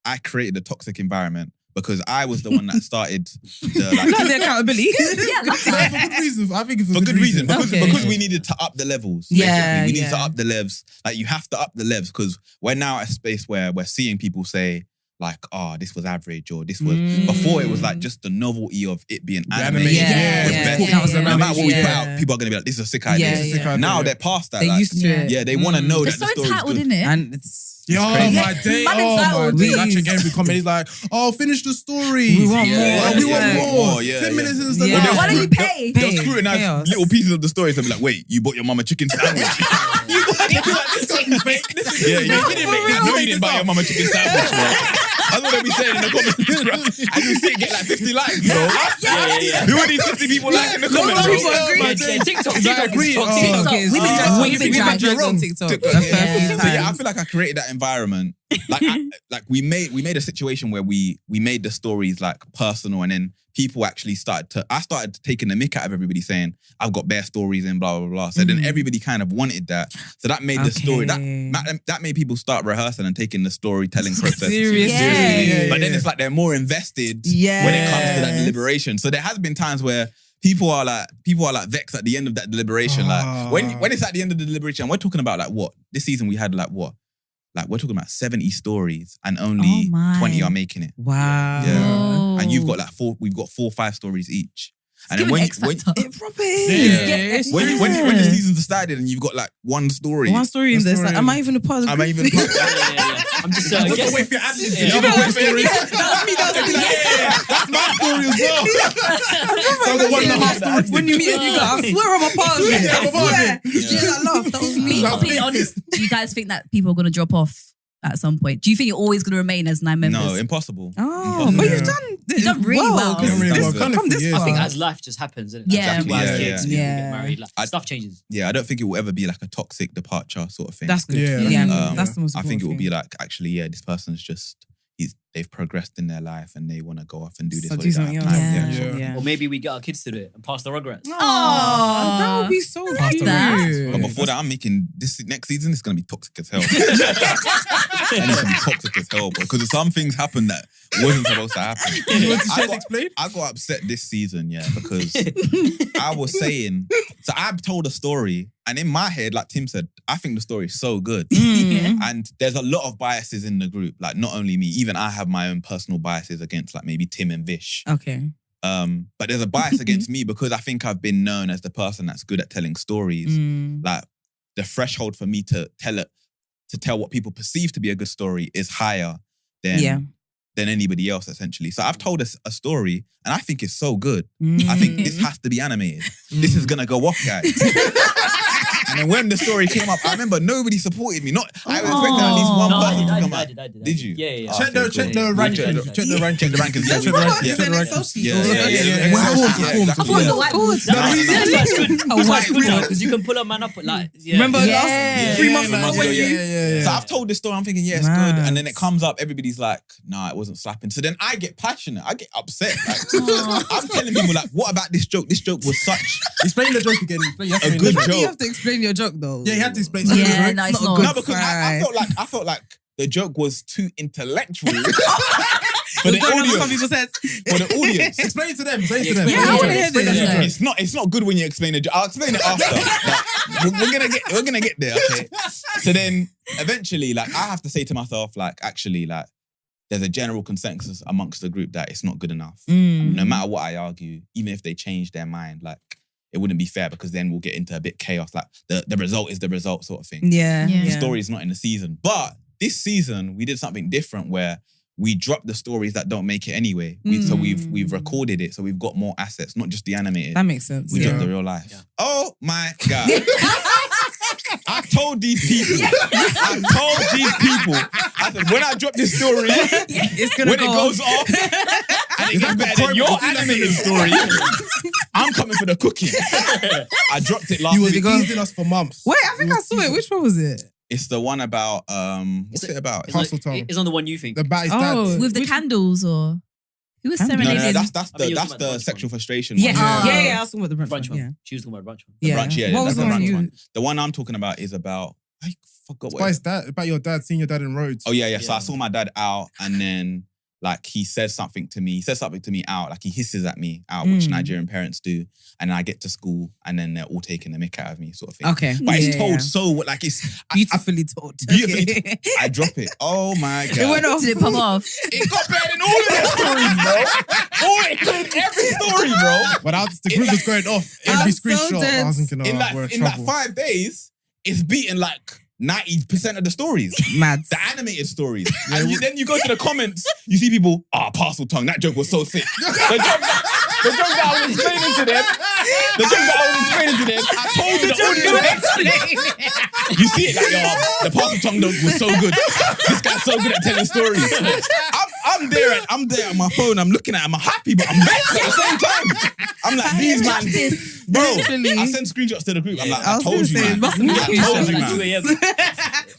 I created a toxic environment because I was the one that started the Not the accountability. Yeah, love that. for good reason. I think it's for good reason. Because Okay. because we needed to up the levels. Yeah, basically. We needed to yeah. up the levels. Like you have to up the levels because we're now at a space where we're seeing people say like, oh, this was average or this was before it was like just the novelty of it being animated. Yeah, was yeah, better. yeah, yeah. No matter what we put Yeah. out, people are gonna be like, this is a sick idea. Yeah, yeah. Now they're past that. They're like, used to it. yeah, they want to know They're that so the story's entitled, good. innit? And it's Yo, crazy. my day. Man Oh, my entitled, day. please. Actually, every comment is like, oh, finish the story. We want more. We want Yeah. more. Yeah, 10 yeah. minutes is the Yeah. last. Why don't you pay? They'll Hey, scrutinize chaos. little pieces of the story and be like, wait, you bought your mama chicken sandwich. Yeah, you didn't buy your mama chicken sandwich, bro. That's what they be saying in the comments, bro. And you see it get like 50 likes, bro. Yeah. Who are these 50 people liking the comments, of people bro? agree. Yeah, TikTok. agree. TikTok. TikTok is. We've been dragged. We've been on TikTok. TikTok. a fair few So yeah, I times. feel like I created that environment. Like we made a situation where we made the stories like personal, and then people actually I started taking the mick out of everybody saying I've got bare stories and blah blah blah. So then everybody kind of wanted that. So that made the story that made people start rehearsing and taking the storytelling process Seriously. Yeah. But then it's like they're more invested when it comes to that Yes. deliberation. So there has been times where people are like vexed at the end of that deliberation. Like when it's at the end of the deliberation, we're talking about like what this season we had like what. Like we're talking about 70 stories and only Oh my. 20 are making it. Wow. Yeah. Whoa. And we've got 4 or 5 stories each. And then Give when it X Factor. It proper is. when the season started and you've got like one story. One story in there. It's like, am I even a part of the Am I group? even I'm just Just guess. wait for your ad-libs. Yeah. You know what I'm saying? That's me. That's my story as well. So the 1.5 stories. When you meet a new guy, I swear I'm a part of it. Yeah, I'm a part of I it. swear. Yeah, I laughed. That was me. Being completely honest, do you guys think that people are going to drop off at some point? Do you think you're always going to remain as 9 members? No, impossible. Oh, but you've done really well. because Done really this- well. Done it come for this years. far. I think as life just happens, isn't it? Yeah. Like, people have Yeah, kids, yeah. people Yeah. get married. Like, stuff changes. Yeah, I don't think it will ever be like a toxic departure sort of thing. That's good. Yeah, Yeah, that's- that's the most I think it will important be like, actually, yeah, this person's just, they've progressed in their life and they want to go off and do this. So or do they don't something have else. time. Yeah. Yeah. Or maybe we get our kids to do it and pass the rugrats. Oh, that would be so like cute. that. But before that, I'm making this next season. It's gonna be toxic as hell. And it's gonna be toxic as hell, bro. Because some things happened that wasn't supposed to happen. You want to I share got- explain? I got upset this season, yeah, because I was saying, so I told a story, and in my head, like Tim said, I think the story is so good. Mm. And there's a lot of biases in the group. Like, not only me, even I have my own personal biases against like maybe Tim and Vish. Okay. But there's a bias against me because I think I've been known as the person that's good at telling stories. Mm. Like, the threshold for me to tell what people perceive to be a good story is higher than anybody else, essentially. So I've told us a story, and I think it's so good. I think this has to be animated. This is gonna go off, guys. And then when the story came up, I remember nobody supported me. I was expecting at least one No, person to I come did. out. Did you? Yeah, yeah. Oh, Check the okay, check cool. the ranking. Check Check the ranking. Check the rankings. Yeah, Check the rankings. Yeah, Check the yeah, rankings. yeah. With Yeah, forms, yeah, forms. exactly. I thought it was Yeah. good. No, no, no, no. That's good. A That's white good girl. because you can pull a man up like. Yeah. Remember Yeah. last 3 months ago when you... Yeah. So I've told this story, I'm thinking, yeah, it's Mad. good. And then it comes up, everybody's like, nah, it wasn't slapping. So then I get passionate. I get upset. Like, I'm telling people, like, what about this joke? This joke was such Explain the joke again. You have to a explain good the joke. You joke. have to explain your joke though. Yeah, you have to explain. Yeah, no, it's a not. good No, because I cry. felt like the joke was too intellectual for You're the going on what some audience. people said. For the audience. Explain it to them. Explain it to them. Yeah, I wanna hear Explain this. it to them. It's not good when you explain a joke. I'll explain it after. Like, we're gonna get there, okay? So then eventually, like, I have to say to myself, like, actually, like, there's a general consensus amongst the group that it's not good enough. No matter what I argue, even if they change their mind, like, it wouldn't be fair because then we'll get into a bit chaos. Like, the result is the result sort of thing. Yeah. Yeah. The story is not in the season. But this season, we did something different where we dropped the stories that don't make it anyway. So we've recorded it. So we've got more assets, not just the animated. That makes sense. We Yeah. dropped the real life. Yeah. Oh my God. I told these people, I said, when I drop this story, It's gonna when it go goes off, and it gets better than your animated story, I'm coming for the cooking. I dropped it last You was week. teasing us for months. Wait, I think I saw it. Which one was it? It's the one about, what's it about? It's Parcel like- tongue. It's on the one you think. The bat is Oh. dad. With the Which- candles or who was Candles? No, serenading? that's I think you're that's talking about the the sexual brunch frustration Yeah. one. Oh. Yeah, I was talking about the brunch Brunch one. Yeah. one. She was talking about brunch one. The brunch, yeah, What was that's the the one brunch you... one. The one I'm talking about is about, I forgot what. About his dad, about your dad, seeing your dad in roads. Oh yeah. So I Yeah. saw my dad out, and then like he says something to me. He says something to me out, like he hisses at me out, which Nigerian parents do. And then I get to school, and then they're all taking the mick out of me, sort of thing. Okay. But it's Yeah, told yeah. so like it's Beautifully told. Beautifully Okay. I drop it. Oh my God. It went off. Did it pop off? It got better than all of their stories, bro. It included every story, bro. But the group was going off. Every I'm so screenshot, dead. I was thinking, oh, we're in In like trouble. 5 days, it's beaten like 90% of the stories. Mad. The animated stories. And then you go to the comments, you see people, parcel tongue, that joke was so sick. The joke that I was explaining to them, I told the audience. You see it, like, yo, the parcel tongue joke was so good. This guy's so good at telling stories. I'm there on my phone, I'm looking at it, I'm happy, but I'm vexed at the same time. I'm like, these man, bro, Literally. I send screenshots to the group. I'm like, I I was told gonna you, say, man. it must be I told you, Like 2 man. a.m.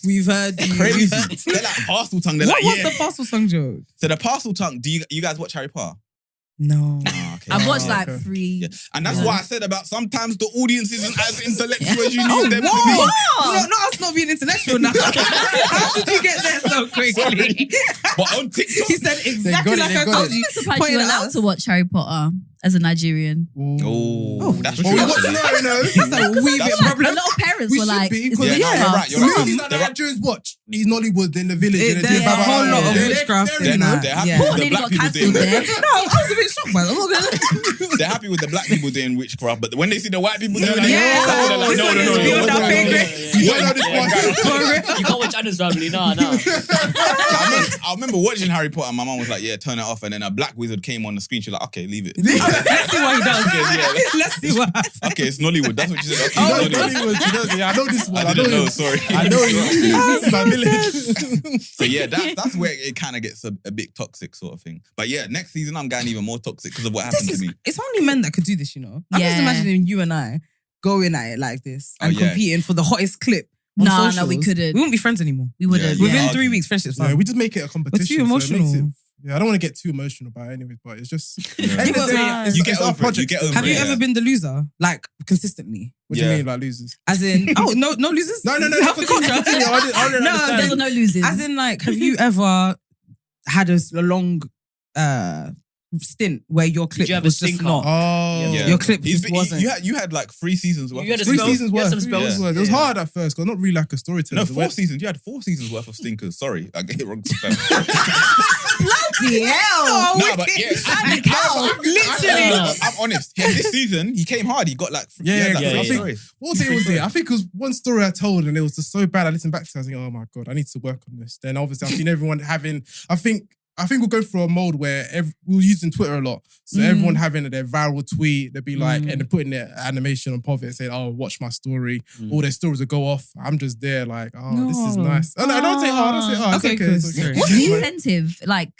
We've heard you. Crazy. They're like parcel tongue. They're What like, was yeah. the parcel song joke? So the parcel tongue, do you guys watch Harry Potter? No. Oh, okay. I've watched like okay. 3. Yeah. And that's Yeah. why I said about sometimes the audience isn't as intellectual as you Oh, need them to whoa. be. No, not us not being intellectual now. How did you get there so quickly? But on TikTok, He said exactly got it, like they I got told it. you. I'm surprised Pointed you're at allowed us. to watch Harry Potter. as a Nigerian? Oh, that's Oh, true. we want to actually. know, you know. That's a wee bit A problem. lot of parents We were should like, be, it's 'cause witchcraft. you're right, you're The right. movies that the Nigerians watch, these Nollywood in the village. It- and there's a whole lot of witchcraft They're in that. They're happy Yeah. with What, the nearly black got people cancelled doing there? No, I was a bit shocked by that. I'm not gonna. They're happy with the black people doing witchcraft, but when they see the white people They're doing like, it, yeah, they're like, this no, one no, is no, no, beyond no, our no, pay no, grade. You don't know this one. You can't watch Anna's family. Nah. I remember watching Harry Potter and my mum was like, yeah, turn it off. And then a black wizard came on the screen. She's like, okay, leave it. Let's see what he does. Yeah. Let's see what happens. Okay, it's Nollywood. That's what she said. Okay, Oh, it's Nollywood. Nollywood. She knows it. Yeah, I know this one. I I know didn't know, you. sorry. I know you. This is my village. So yeah, that's where it kind of gets a bit toxic sort of thing. But yeah, next season I'm getting even more toxic because of what happened to me. It's only men that could do this, you know. I'm just Yeah. imagining you and I going at it like this and Oh, yeah. competing for the hottest clip. on No, socials. we couldn't. We wouldn't be friends anymore. We wouldn't. Yeah. Within Yeah. 3 weeks, friendship's Yeah, done. we just make it a competition. too so it makes emotional. yeah, I don't want to get too emotional about it anyway, but it's just. Yeah. End of the day, You it's- get it's our over it, project. you get over Have you Yeah. ever been the loser, like consistently? What do you Yeah. mean, like losers? As in, oh no losers. No, Not continue, continue. I didn't No, understand. There's no losing. As in, like, have you ever had a long stint where your clip you have a was just stinker? not? Oh, Yeah. Your clip He's just been- wasn't. You had like 3 seasons worth. You had of a 3 spell. seasons You had worth. some spells. Yeah. It was Yeah. hard at first because I'm not really like a storyteller. No, So 4 seasons. You had 4 seasons worth of stinkers. Sorry, I get it wrong. Bloody hell. No, but yeah, Literally. I'm honest. Yeah, this season he came hard. He got like Yeah, he had, like, yeah, 3 I think- stories. What day was it? I think it was one story I told and it was just so bad. I listened back to it. I was thinking, oh my God, I need to work on this. Then obviously I've seen everyone having, I think we'll go through a mode where we're using Twitter a lot. So everyone having their viral tweet, they'd be like, and they're putting their animation on top of it saying, oh, watch my story. All their stories will go off. I'm just there like, oh, this is No. nice. Oh, no, I don't say, oh, it's Okay, okay. good. It's okay. What's the incentive? Like,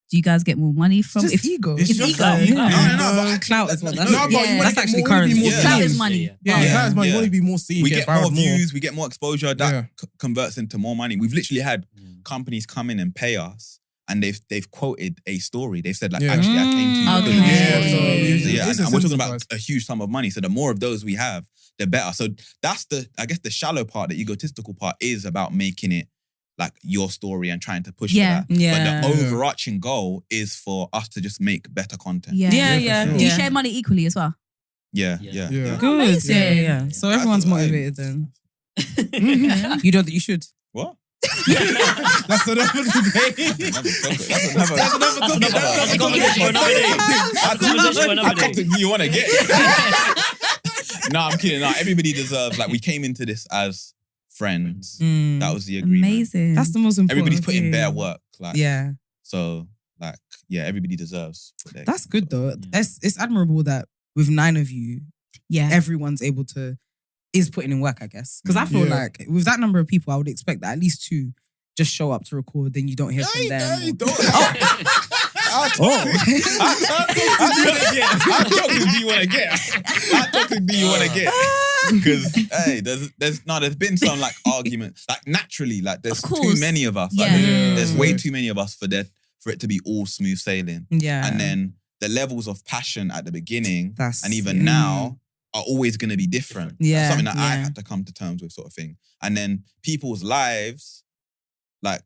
do you guys get more money from Just if ego. It's It's just ego. that. Yeah. No, but Clout as well. That's, No, but you Yeah. wanna that's get actually more- wanna be currency. more Yeah. Clout seen. is money? Yeah, Yeah. that is money. You Yeah. want to be more seen. We get viral more views, we get more exposure. That Yeah. converts into more money. We've literally had companies come in and pay us, and they've quoted a story. They've said like, Yeah. actually, I came to you. Okay. because of this Yeah, story. so So, yeah, it's and we're talking about incentivized. a huge sum of money. So the more of those we have, the better. So that's I guess the shallow part, the egotistical part, is about making it like your story and trying to push Yeah. for that. Yeah. But the overarching goal is for us to just make better content. Yeah. Yeah, for yeah. sure. Do you share money equally as well? Yeah, Yeah. yeah, Yeah. yeah. Good. Amazing. Yeah. So everyone's That's what I- motivated then. You don't. You should. What? That's another debate. That's another topic. That's a conversation for another day. Conversation for another How day. toxic do you want to get? No, I'm kidding. No, everybody deserves. Like we came into this as friends. Mm. That was the agreement. Amazing. That's the most important. Everybody's put in thing. bare work. Like Yeah. So, like, yeah, everybody deserves what they. That's good though. Yeah. It's admirable that with 9 of you, yeah. everyone's able to is putting in work, I guess. Because I feel Yeah. like with that number of people, I would expect that at least 2 just show up to record, then you don't hear from them. How toxic do you want to get? How toxic do you want to get? Because hey, there's been some like argument, like naturally, like there's Of course. too many of us. Like, Yeah. there's way too many of us for it to be all smooth sailing. Yeah. And then the levels of passion at the beginning That's and even now are always going to be different. Yeah, That's something that I yeah. had to come to terms with, sort of thing. And then people's lives, like,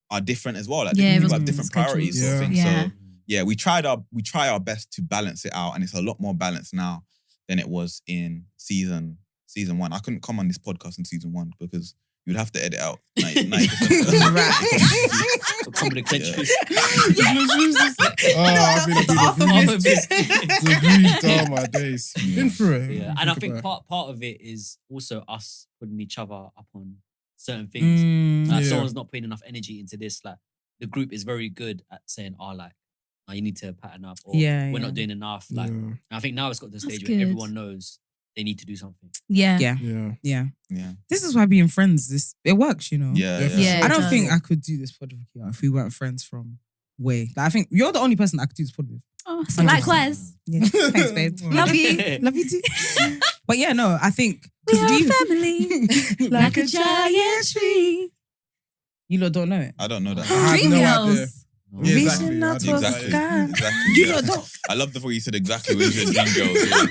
are different as well. Like, Yeah, people have everyone's different priorities, sort of schedules. thing. Yeah. So yeah, we try our best to balance it out, and it's a lot more balanced now than it was in season 1. I couldn't come on this podcast in season 1 because you'd have to edit out 90%. So come with a clenched Yeah. fist. I've been Half a fist. abused all my days. Been through it. Yeah, and I think part of it is also us putting each other up on certain things. Like Yeah. someone's not putting enough energy into this. Like the group is very good at saying, "Oh, like, you need to pattern up," or Yeah, "We're yeah. not doing enough." Like, Yeah. and I think now it's got to the That's stage where good. everyone knows they need to do something. Yeah. Yeah. Yeah. Yeah. Yeah, This is why being friends, it works, you know? yeah, Yeah, yeah. for Yeah. I it don't does. think I could do this pod with you if we weren't friends from way. Like, I think you're the only person I could do this pod with. Oh, so likewise. Yeah. Thanks, babe. Love you. Love you too. But yeah, no, I think We are we- family. like a giant tree. you lot don't know it. I don't know that. I have Dream no girls. idea. Yeah, Reaching exactly. out to the sky. Exactly. You yeah. know, don't. I love the way you said exactly when you said Dream Girls. Yeah.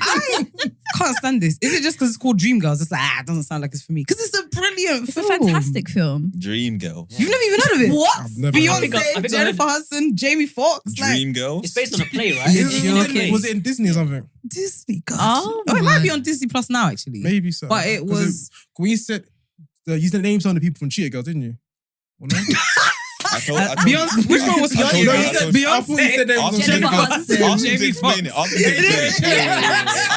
I can't stand this. Is it just because it's called Dreamgirls? It's like, it doesn't sound like it's for me. Because it's a brilliant It's a film. fantastic film. Dream Girls. You've never even heard of it? What? I've never heard of it. Beyonce, I think I Jennifer Hudson, Jamie Foxx. Like, Dream Girls. It's based on a play, right? Was it in Disney or something? Disney. God. Oh, it might my. be on Disney Plus now, actually. Maybe so. But it 'Cause was. when you said you named some of the people from Cheetah Girls, didn't you? Well, no? I told Beyonce. Which one was I told you, Beyonce? I told you. I thought you said they Ask was him Jennifer to Hudson. ask him to Jamie explain it. Ask him to explain it.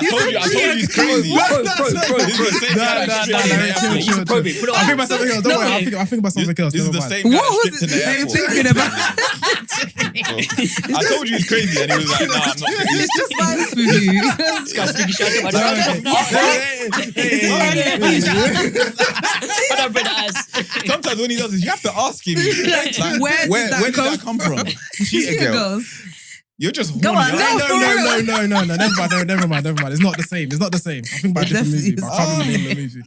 You I told you it's crazy. Probate. Put it I think on. about something else. Don't worry. I think about something else. This is Never the mind. same guy What was stripped in the it they were airport. thinking about? I told you it's crazy, and he was like, "Nah, I'm not crazy." It's just vibes for you. This guy's speaking shit about Sometimes when he does this, you have to ask him. Like, Where did that come from? Cheetah Girls. You're just Go horny. on, No. Never mind. It's not the same. I think about a different movie, but I can't remember the name of the movie.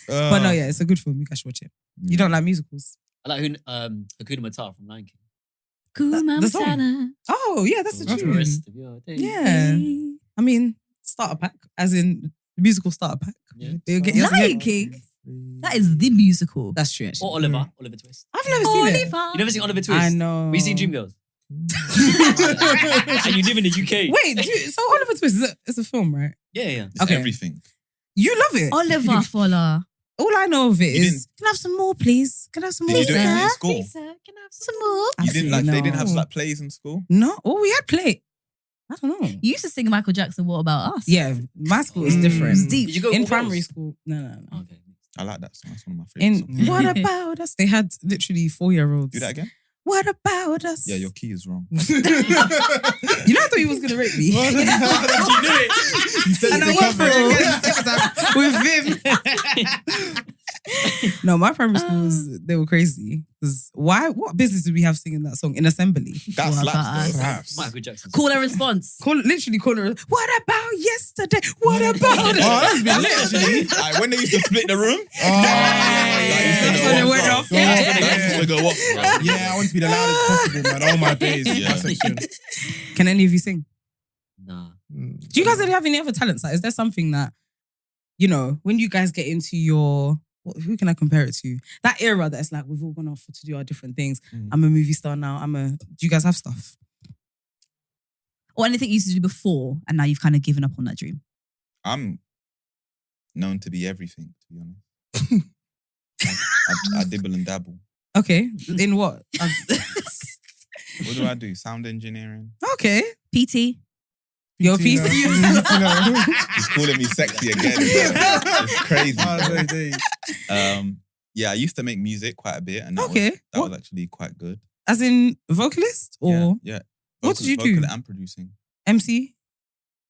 But no, yeah, it's a good film. You guys should watch it. You don't like musicals? I like Hakuna Matata from Lion King. The song. Oh, yeah, that's a For the tune. rest of your day. Yeah. I mean, starter pack, as in the musical starter pack. Yeah. You'll get- Lion King. That is the musical. That's true, actually. Or Oliver Twist. I've never seen it. Oliver. You never seen Oliver Twist? I know. But you seen Dreamgirls? And you live in the UK. Wait, so Oliver Twist is a film, right? Yeah. It's Okay. everything. You love it. Oliver Fola. All I know of it You is, can I have some more, please? Can I have some Did more? you do it in sir? school? Please, sir, can I have some more? You didn't like. No. They didn't have like plays in school. No. Oh, we had play. I don't know. You used to sing Michael Jackson, What About Us? Yeah, my school is different. It's deep. Did you go In all primary girls? school. No. Okay. I like that song. That's one of my favorite In songs. What About Us? They had literally 4-year-olds. Do that again. What about us? Yeah, your key is wrong. You know, I thought he was gonna rape me. You said And I you went for it covered. again the second time with Vim. No, my primary schools, they were crazy. 'Cause why? What business did we have singing that song in assembly? That What slaps about though. us? Slaps. Michael Jackson. Call and response. Literally call her. What about yesterday? What about it? Oh, that's been lit, actually. Like, when they used to split the room. Oh, That's when it went off. That used to go off, bro. Yeah, I want to be the loudest possible, man. All my days. Yeah. My section. Can any of you sing? Nah. Do you guys have any other talents? Like, is there something that, you know, when you guys get into your, who can I compare it to? That era that's like, we've all gone off to do our different things. Mm. I'm a movie star now. Do you guys have stuff? Or anything you used to do before, and now you've kind of given up on that dream. I'm known to be everything, to be honest. I dibble and dabble. Okay. In what? What do I do? Sound engineering. Okay. PT. Your PT, PC. He's calling me sexy again. It's crazy. Oh, days. Yeah, I used to make music quite a bit, and Okay. that was actually quite good. As in vocalist or Yeah. What did you do? Vocal and producing. MC?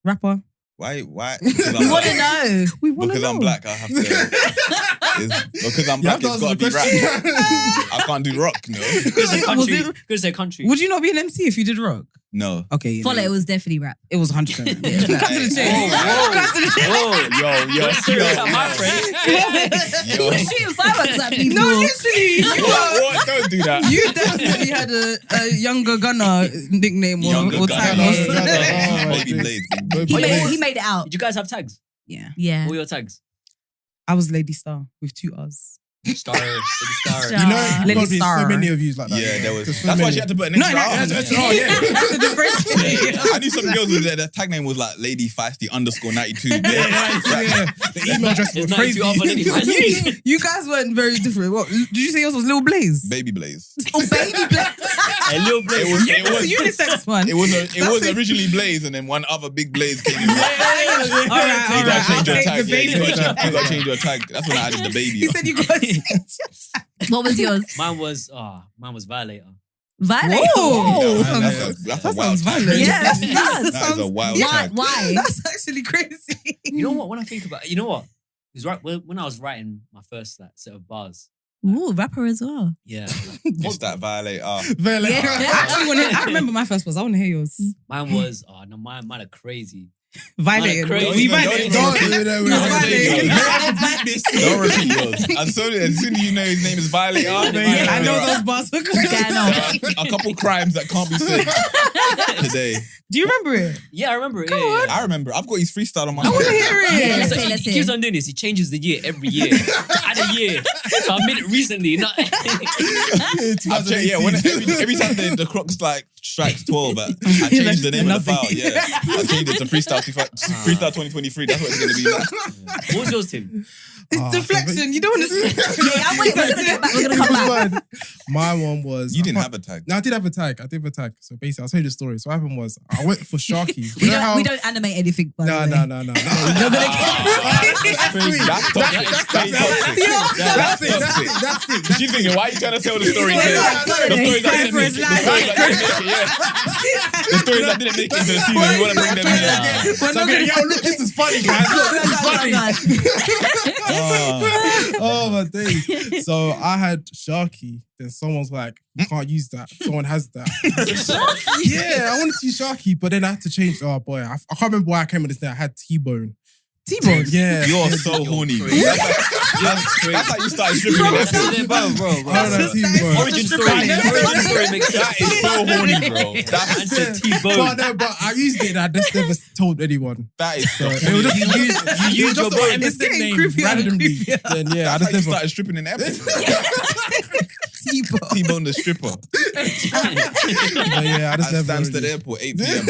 Rapper? Why? We Because I'm want to black. know. We want to Because know. I'm black, I have to. Because I'm You have black, to it's got to be answer rap. the question. I can't do rock, no. Good say country. Would you not be an MC if you did rock? No. Okay. Yeah, Follow, it was definitely rap. It was 100%. Cut to the chase. Whoa, Cut to the chase. Yo, Stereotype my friend. yo. You're shooting fireworks at people. No, literally. What? Don't do that. You definitely had a younger gunner nickname or Younger time. gunner. Oh, Baby my Blades. He made it out. Did you guys have tags? Yeah. Yeah. All your tags? I was Lady Star with 2 R's. Star. Star. You know, Lily probably Star. so many of you like that. Yeah, there was. There's so That's why many. she had to put an No, extra no, R on that's it. Oh, yeah. that's the difference. I knew some girls with their tag name was like Lady Feisty _92. Yeah. The email address was It's crazy. 92 off on any price. You guys weren't very different. What did you say yours was Lil Blaze? Baby Blaze. Oh, Baby Blaze. A little bit. That's a unisex one. It was originally Blaze, and then one other big Blaze came in. All right, You gotta I'll change your take tag. the Yeah, baby. you gotta change your tag. That's when I added the baby. He on. said you got. What was yours? Mine was Violator. Violate. Whoa. Yeah, That that's a that wild sounds tag. violent. Yeah, That's- that That is a wild Why? tag. Why? That's actually crazy. You know what? When I think about it, you know what? It was right when I was writing my first set of bars. Ooh, rapper as well. Yeah. Just that violate. Very Yeah. I remember my first was. I want to hear yours. Mine was mine are crazy. Violated. Crazy. We violated. Don't repeat yours. As soon as you know his name is Violator, I know those bars. Going on. a couple crimes that can't be said today. Do you remember it? Yeah, I remember it. Come yeah. on. I remember. I've got his freestyle on my I want to phone. hear it. Yeah, So let's he hear. keeps on doing this. He changes the year every year. Add a year. So I made it recently. Not I've checked, every time the clock's like strikes 12, I changed the name of the file. Yeah, I changed it to freestyle 2023. That's what it's gonna be now. What was yours, Tim? It's deflection. You don't want to. Yeah, I'm waiting. We're gonna get back. We're gonna come back. My one was. You didn't have a tag. No, I did have a tag. So basically, I'll tell you the story. So what happened was, I went for Sharky. We don't animate anything. By the way. No. That's it. She's thinking, why are you trying to tell the story? The stories that didn't make it into the season, you want to bring them in. So I'm going, yo, look, this is funny, guys. Look, this is funny. Oh my days. So I had Sharky. Then someone's like, you can't use that. Someone has that. Yeah, I wanted to use Sharky, but then I had to change. Oh boy, I can't remember why I came with this name. I had T-Bone. T-Bone. Yeah. You're so horny, bro. That's how you started stripping in that. Bro. Origin story makes that is so horny, bro. That's a T-bone. But I used it and I just never told anyone. That is so It was horny. just You used your bone. It's getting creepier and randomly. creepier. Then yeah, I That's just how you never. started stripping in everything. T-Bone. T-bone the stripper. But yeah, I just At never. Stansted Airport, 8 p.m.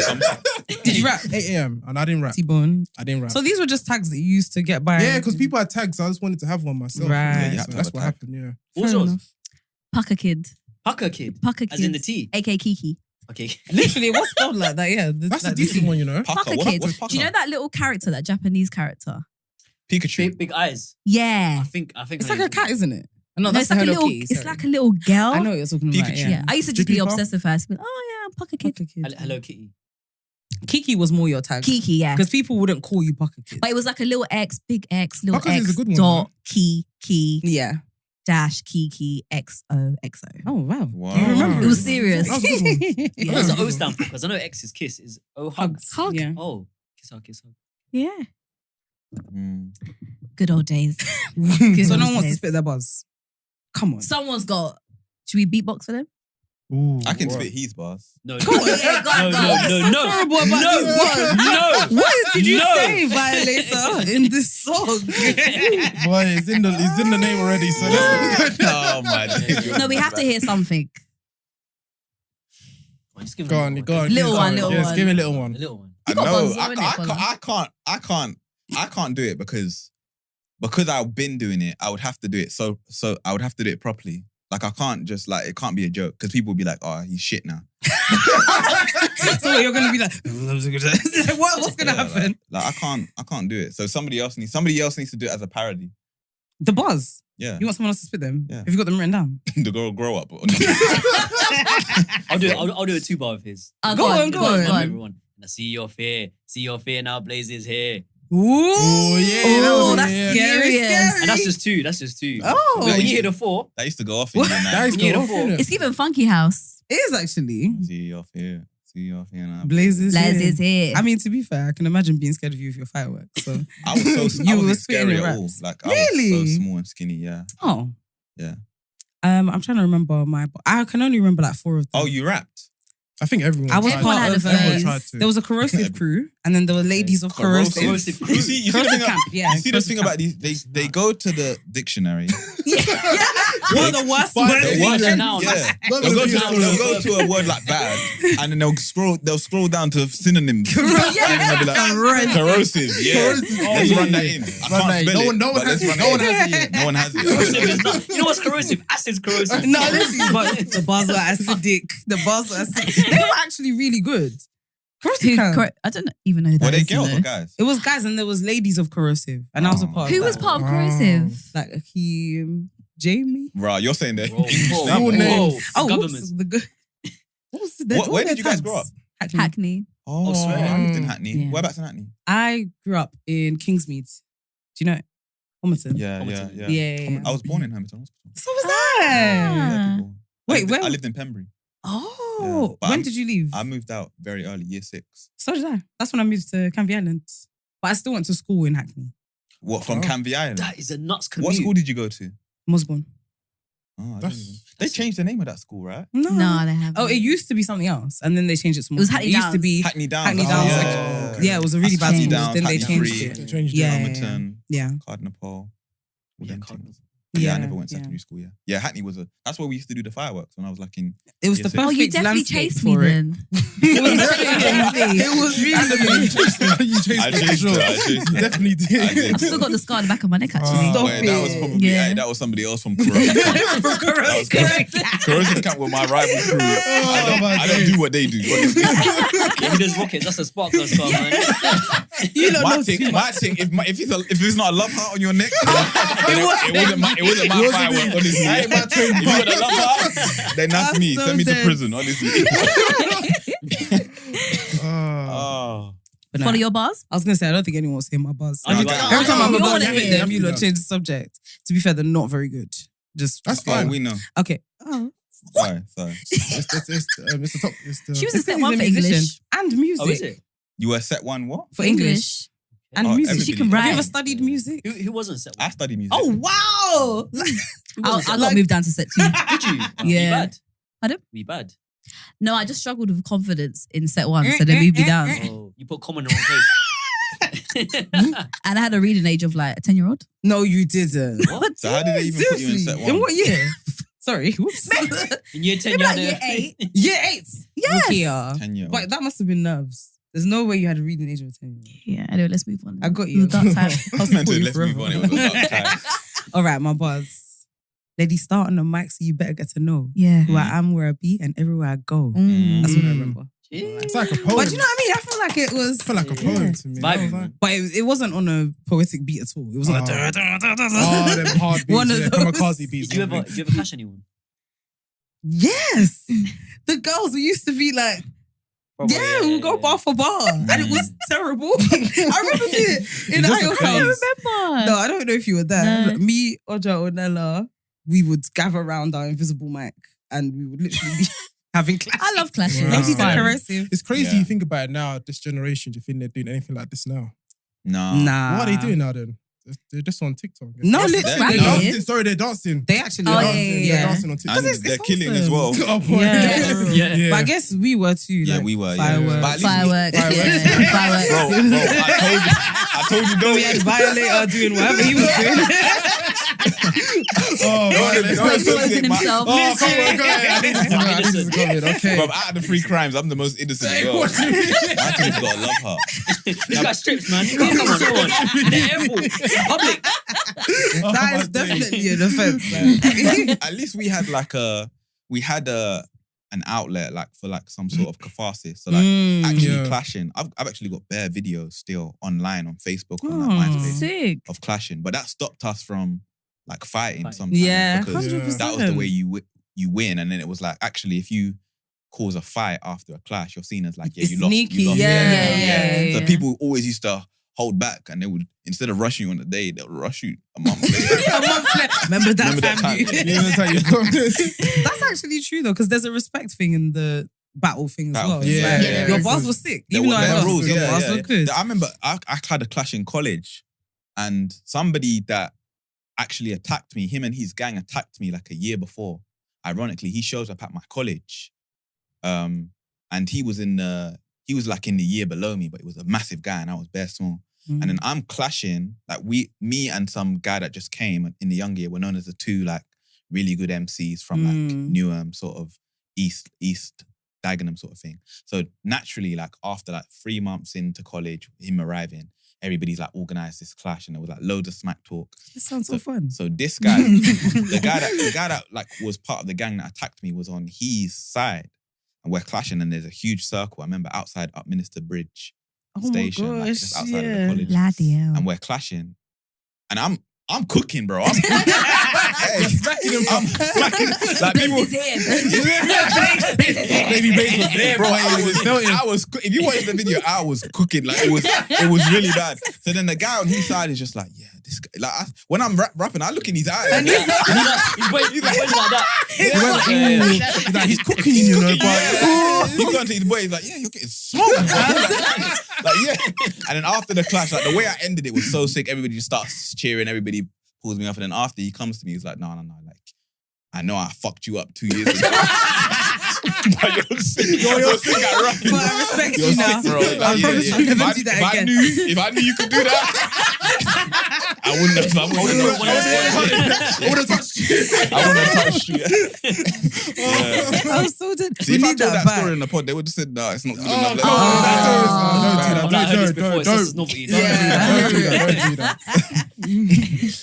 Did you rap? 8 a.m. and I didn't rap. T-Bone. I didn't rap. So these were just tags that you used to get by. Yeah, because people had tags, so I just wanted to have one myself. Right. Yeah, Yeah, you have to that's have a what tag. happened. Yeah. What was Fair yours? enough. Pucker Kid. Pucker Kid. Pucker Kid. As in the T. A.K. Kiki. Okay. Literally, what's spelled like that? Yeah, That's a like decent one, you know. Pucker What? Kid. What's Do you know that little character, that Japanese character? Pikachu. Big eyes. Yeah. I think. It's like a cat, isn't it? No, No, that's it's like a Hello little. Kitty, It's sorry. like a little girl. I know what you're talking about. Pikachu. Yeah, I used to just be Jigglypuff? obsessed with her. I'd be like, oh yeah, I'm Pucker Kid. Pucker Kid. Hello Kitty. Kiki was more your tag. Kiki, yeah. Because people wouldn't call you Pucker Kid. But it was like a little X, big X, little Pucker Kid's X, a good one, dot, man. key, Yeah. dash, Kiki, XO. Oh, wow. Wow. You remember It was serious. That was a good one. Yeah. What does the O stand for? Because I know X is kiss. Is O hugs? Hug. Yeah. Oh, kiss hug, kiss hug. Yeah. Mm. Good old days. So no one wants to days. spit their buzz. Come on. Someone's got. Should we beatbox for them? Ooh, I can right. spit his bars. No. Come on, yeah, go on, go on. No. Terrible about these words. No. What did you No. say, Violator, in this song? Boy, it's in the name already. So let's Oh my days. No, we have to hear something. Just give go them on, go on. Little give it one, some. little Yes, one. give me a little A one. little one. I got know. buns, though, innit, I can't do it because I've been doing it. I would have to do it. So I would have to do it properly. Like I can't just like it can't be a joke because people will be like, oh, he's shit now. So you're gonna be like, what's gonna happen? Like I can't do it. So somebody else needs to do it as a parody. The buzz. Yeah. You want someone else to spit them? Yeah. Have you got them written down? The girl grow up. I'll do it. I'll do a 2-bar of his. Go on. Everyone. And I see your fear now blazes here. Ooh, yeah, that's yeah. serious. And that's just two. Oh. But when you hear the 4, That used to go off in What? the That night. is Yeah, good. the Innit? It's even Funky House. It is actually. See your fear now. Blazes. Les here. is here. I mean, to be fair, I can imagine being scared of you with your fireworks. So, I was so You I were wasn't spitting scary in at all. raps. Like Really? I was so small and skinny. Yeah. oh, Yeah. I'm trying to remember I can only remember like 4 of them. Oh, you rapped. I think everyone. I was tried. part had of. a Everyone phase. tried to. There was a corrosive crew, and then there were ladies of corrosive. Corrosive crew. You see the Corrosive thing camp, yeah. You see the corrosive thing camp. about these? They go to the dictionary. One of the worst But words. The Yeah. word, Yeah. Now, yeah. Not They'll gonna be go to a word like bad, and then they'll scroll down to synonyms. And they'll be like, corrosive. Yeah. Corrosive. Let's Oh, run yeah. that in. I Run can't that in. spell it. No one but has let's run it. No one it in. has it yet. No one has corrosive it. is not. You know what's corrosive? Acid's corrosive. No, listen, but the bars were acidic. The bars were acidic. They were actually really good. Corrosive camp. I don't even know who that Were they is, you girls know. or guys? It was guys and there was ladies of corrosive, and I was a part of Who that. was part of Oh. Corrosive? Like Jamie. Right, you're saying that. Whoa, whoa, Now, Full whoa. name. Oh, Government. what's the good? What was the? Where did you guys grow up? Hackney. Hackney. Oh, swear. I lived in Hackney. Yeah. Whereabouts in Hackney? I grew up in Kingsmead. Do you know it? Homerton. Yeah. Yeah. I was born in Hampton Hospital. So was I. Ah. People. Wait, I where? lived in Pembury. Oh. Oh, But when I'm- did you leave? I moved out very early, year 6. So did I. That's when I moved to Canvey Island. But I still went to school in Hackney. What, from Oh. Canvey Island? That is a nuts commute. What school did you go to? Mosbourne. Oh, I don't That's- even- They changed the name of that school, right? No. No, they haven't. Oh, it used to be something else, and then they changed it to It was Mosbourne. Hackney It used to Downs. be Hackney Downs. Hackney Oh, Downs. yeah. Yeah, it was a really bad Hackney school. Downs, Then they Hackney changed Free. it. They changed it. Yeah, Almerton, yeah. Cardinal Pole. all Yeah, them Cardinal. things. Yeah, I Yeah, never went to yeah. secondary school. Yeah, yeah. Hackney was that's where we used to do the fireworks when I was like in. It was Yes, the it- Oh, perfect you definitely landscape chased me for it. then. It was really It was really You chased I it for chased sure. her, I chased You her. definitely I did. did. I've still got the scar on the back of my neck actually. Stop Wait, that was it. probably Yeah. that was somebody else from Corrosive Camp. Corrosive Camp were my rival crew. I don't do what they do. honestly. Yeah, he does rockets. That's a sparkler scar, man. You lot My know thing, too my much. thing. If it's not a love heart on your neck, then it wasn't my firework. Honestly, I ain't my if you got a love heart, then that's I'm me. so Send me to dead. prison. Honestly. Oh. But Follow nah, your bars? I was gonna say I don't think anyone wants to hear my buzz. Oh, you like- Every time I'm you about wanna to hit hear. them, you lot change the subject. To be fair, they're not very good. Just That's Oh, fine. we know. okay. Oh, Sorry. It's the top. It's the. She was in This set is one a for musician English. and music. Oh, is it? You were set one. What? For English and Oh, music. She can everybody- Have you write. ever studied music? Who wasn't set I one? studied music. Oh wow! I got moved down to set 2. Did you? Yeah. Be bad. Pardon? Be bad. No, I just struggled with confidence in set 1, so they moved me down. Oh, you put common on face. And I had a reading age of like a 10-year-old. No, you didn't. What? So how did they even put you in set Seriously? one? In what year? Sorry. Whoops. In year 10, Maybe you had like year a... 8. Year 8. Yes. Rukiya. 10-year-old. But that must have been nerves. There's no way you had a reading age of a 10-year-old. Yeah, anyway, let's move on. I got It you. was dark time. I'll Meant support to, you let's move forever. on. It was a dark time. All right, my buzz. Lady, start on the mic so you better get to know Yeah. who I am, where I be, and everywhere I go. Mm. That's what I remember. It's like a poem. But you know what I mean? I feel like it was. I feel like a poem to me. Vibing, I was like, man. But it wasn't on a poetic beat at all. It was on Oh. like. oh, them hard beats. One of yeah, those. kamikaze beats. Did you ever clash anyone? Yes! The girls we used to be like, yeah, we would go bar for bar. And it was terrible. I remember it in It's just Ayo a phase. I house. remember. No, I don't know if you were there. No. Like, me, Oja, Onella, we would gather around our invisible mic and we would literally be having classes. I love clashing. Wow. Maybe It's they're fun. corrosive. It's crazy Yeah. you think about it now, this generation, do you think they're doing anything like this now? No. Nah. What are they doing now then? They're just on TikTok. No, They're literally. they're Rapping. dancing. Sorry, they're dancing. They actually Oh, are. yeah, Dancing, yeah. They're dancing on TikTok. And it's they're awesome. killing as well. Oh, boy. Yeah. Yeah. But I guess we were too. Yeah, like, we were. Fireworks. Yeah. But at least Fireworks. Fireworks. Yeah. Fireworks. Bro, I told you, We had Violator doing whatever he was doing. Oh, man. He's Like exposing himself. Oh, come on, go ahead. I need this one. I need this one. Okay. Bro, out of the 3 crimes, I'm the most innocent as well. What do you mean? My kid's got a love heart. This guy strips, man. Come on. In the airport. In public. That is definitely an offense. At least we had an outlet like for like some sort of catharsis. So like actually Yeah. clashing. I've actually got bare videos still online on Facebook on Oh, like MySpace Sick. of clashing, but that stopped us from like fighting sometimes. Yeah, because 100%. that was the way you win, and then it was like actually if you cause a fight after a clash, you're seen as like It's you lost. sneaky, You lost. yeah. So people always used to hold back, and they would instead of rushing you on the day, they'll rush you a month later. Remember that Remember that time? time? you- You know, that's how you go. That's actually true though, because there's a respect thing in the battle thing as Battle well. thing, It's yeah, like, yeah, your yeah. bars were sick, There even were though I bare lost. rules, Your yeah, bars yeah. were good. I remember I had a clash in college, and somebody that actually attacked me, him and his gang attacked me like a year before. Ironically, he shows up at my college, and he was like in the year below me, but he was a massive guy, and I was bare small. And then I'm clashing, like me and some guy that just came in the young year were known as the 2 like really good MCs from like Newham, sort of East Dagenham sort of thing. So naturally, like after like 3 months into college, him arriving, everybody's like organised this clash, and there was like loads of smack talk. This sounds so fun. So this guy, the guy that like was part of the gang that attacked me was on his side, and we're clashing, and there's a huge circle. I remember outside Upminster Bridge station, my like gosh, just outside of yeah. the college, Bloody hell. and we're clashing, and I'm cooking, bro. I'm smacking him. I'm smacking. Like people. Baby Bass was there, Bro, boy. I was. If you watch the video, I was cooking. Like it was really bad. So then the guy on his side is just like, yeah, this guy. Like when I'm rapping, I look in his eyes. And he's waiting like that. He's like, he's cooking, you know. But He's going to his boy. He's like, yeah, you're getting smoked. Like, yeah. And then after the clash, like the way I ended it was so sick. Everybody just starts cheering. Everybody pulls me off. And then after he comes to me, he's like, no. Like, I know I fucked you up 2 years ago. But you're sick at rapping. But I respect You're you now. sick, bro. I promise I'll never do that again. If I knew you could do that, I wouldn't have touched you. I wouldn't have touched you. I was so dead. See, if I told that story in the pod, they would have said, no, it's not good enough.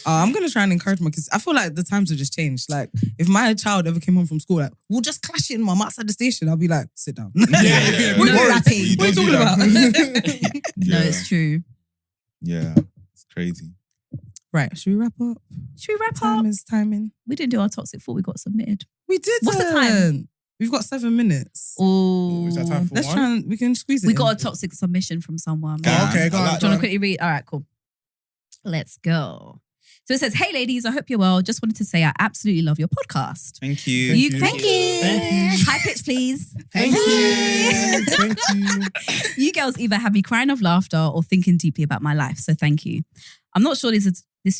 I'm gonna try and encourage my kids. I feel like the times have just changed. Like, if my child ever came home from school, like, we'll just clash in, mum, outside the station. I'll be like, sit down. What are you rapping? What are you talking about? No, it's true. Yeah, it's crazy. Right, should we wrap up? Should we wrap Time up? is timing. We didn't do our toxic thought. We got submitted. We did. What's the time? We've got 7 minutes. Oh, Is that time for Let's one? try and we can squeeze it. we in. got a toxic submission from someone. Go on. Okay, go I on. like Do you want to quickly read? All right, cool. Let's go. So it says, "Hey ladies, I hope you're well. Just wanted to say I absolutely love your podcast. Thank you. Thank you. High pitch, please. Thank you. Thank you. You girls either have me crying of laughter or thinking deeply about my life. So thank you. I'm not sure this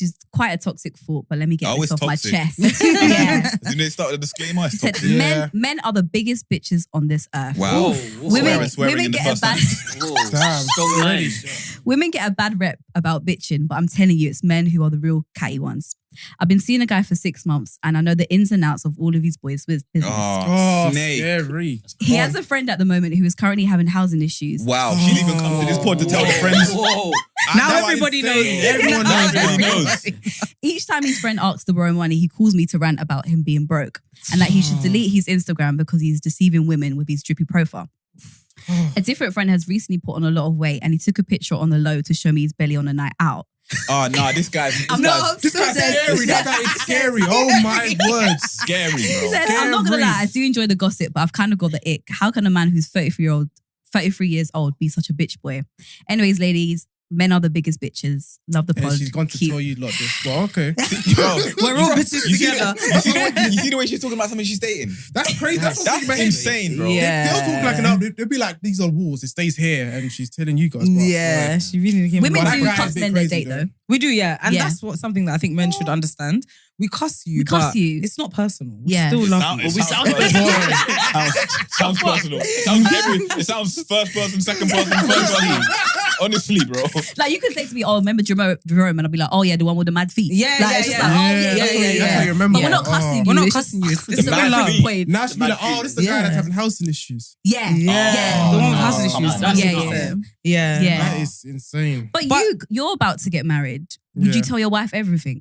is quite a toxic thought, but let me get Oh, this it's off toxic. my chest. Yeah. As soon as they started the disclaimer, it's It said, toxic. Yeah. men are the biggest bitches on this earth. Wow. Women Swearing in the get a first bad sentence. Damn. women get a bad rep about bitching, but I'm telling you, it's men who are the real catty ones. I've been seeing a guy for 6 months, and I know the ins and outs of all of his boys' business. Oh, Oh, snake. scary. He has a friend at the moment who is currently having housing issues. Wow. She didn't even come to this pod to tell the friends. Whoa. Now everybody knows. Everyone Now knows. everybody man. knows. Each time his friend asks to borrow money, he calls me to rant about him being broke and that he should delete his Instagram because he's deceiving women with his drippy profile. A different friend has recently put on a lot of weight and he took a picture on the low to show me his belly on a night out. Oh, no, this guy's I'm This guy's scary. That guy is scary. Oh my word. scary, He bro. said, I'm not gonna Scary. lie, I do enjoy the gossip, but I've kind of got the ick. How can a man who's 33 years old be such a bitch boy? Anyways, ladies, men are the biggest bitches. Love the And pod. she's gone to Keep- tell you lot this. Well, okay. Bro, We're all bitches you see together. you see the way she's talking about something she's dating? That's crazy. That's insane, bro. Yeah. They'll talk like an up. They'll be like, these are walls. It stays here. And she's telling you guys. But, Yeah, she really came. Women But that do guy is cuss a bit men they crazy, date though. though. We do, yeah, and Yeah. that's something that I think men should understand. We cuss you, We cuss but you. it's not personal. We Yeah. still love you. Sounds personal. It sounds first person, second person, third person. Honestly, bro. Like you could say to me, "Oh, remember Jerome?" And I'll be like, "Oh yeah, the one with the mad feet." Yeah, like, yeah, it's just yeah. like, "Oh Yeah, yeah, that's yeah, what- yeah." that's what you remember. But we're not cussing you. We're not It's cussing just- you. It's The still mad love. feet. Point. Now she'll be like, oh, this is the guy Yeah. that's having housing issues. Yeah, Yeah, the one with housing Oh, issues. that's yeah, insane. yeah. Yeah, Yeah. That is insane. But But- you're about to get married. Would you Yeah. tell your wife everything?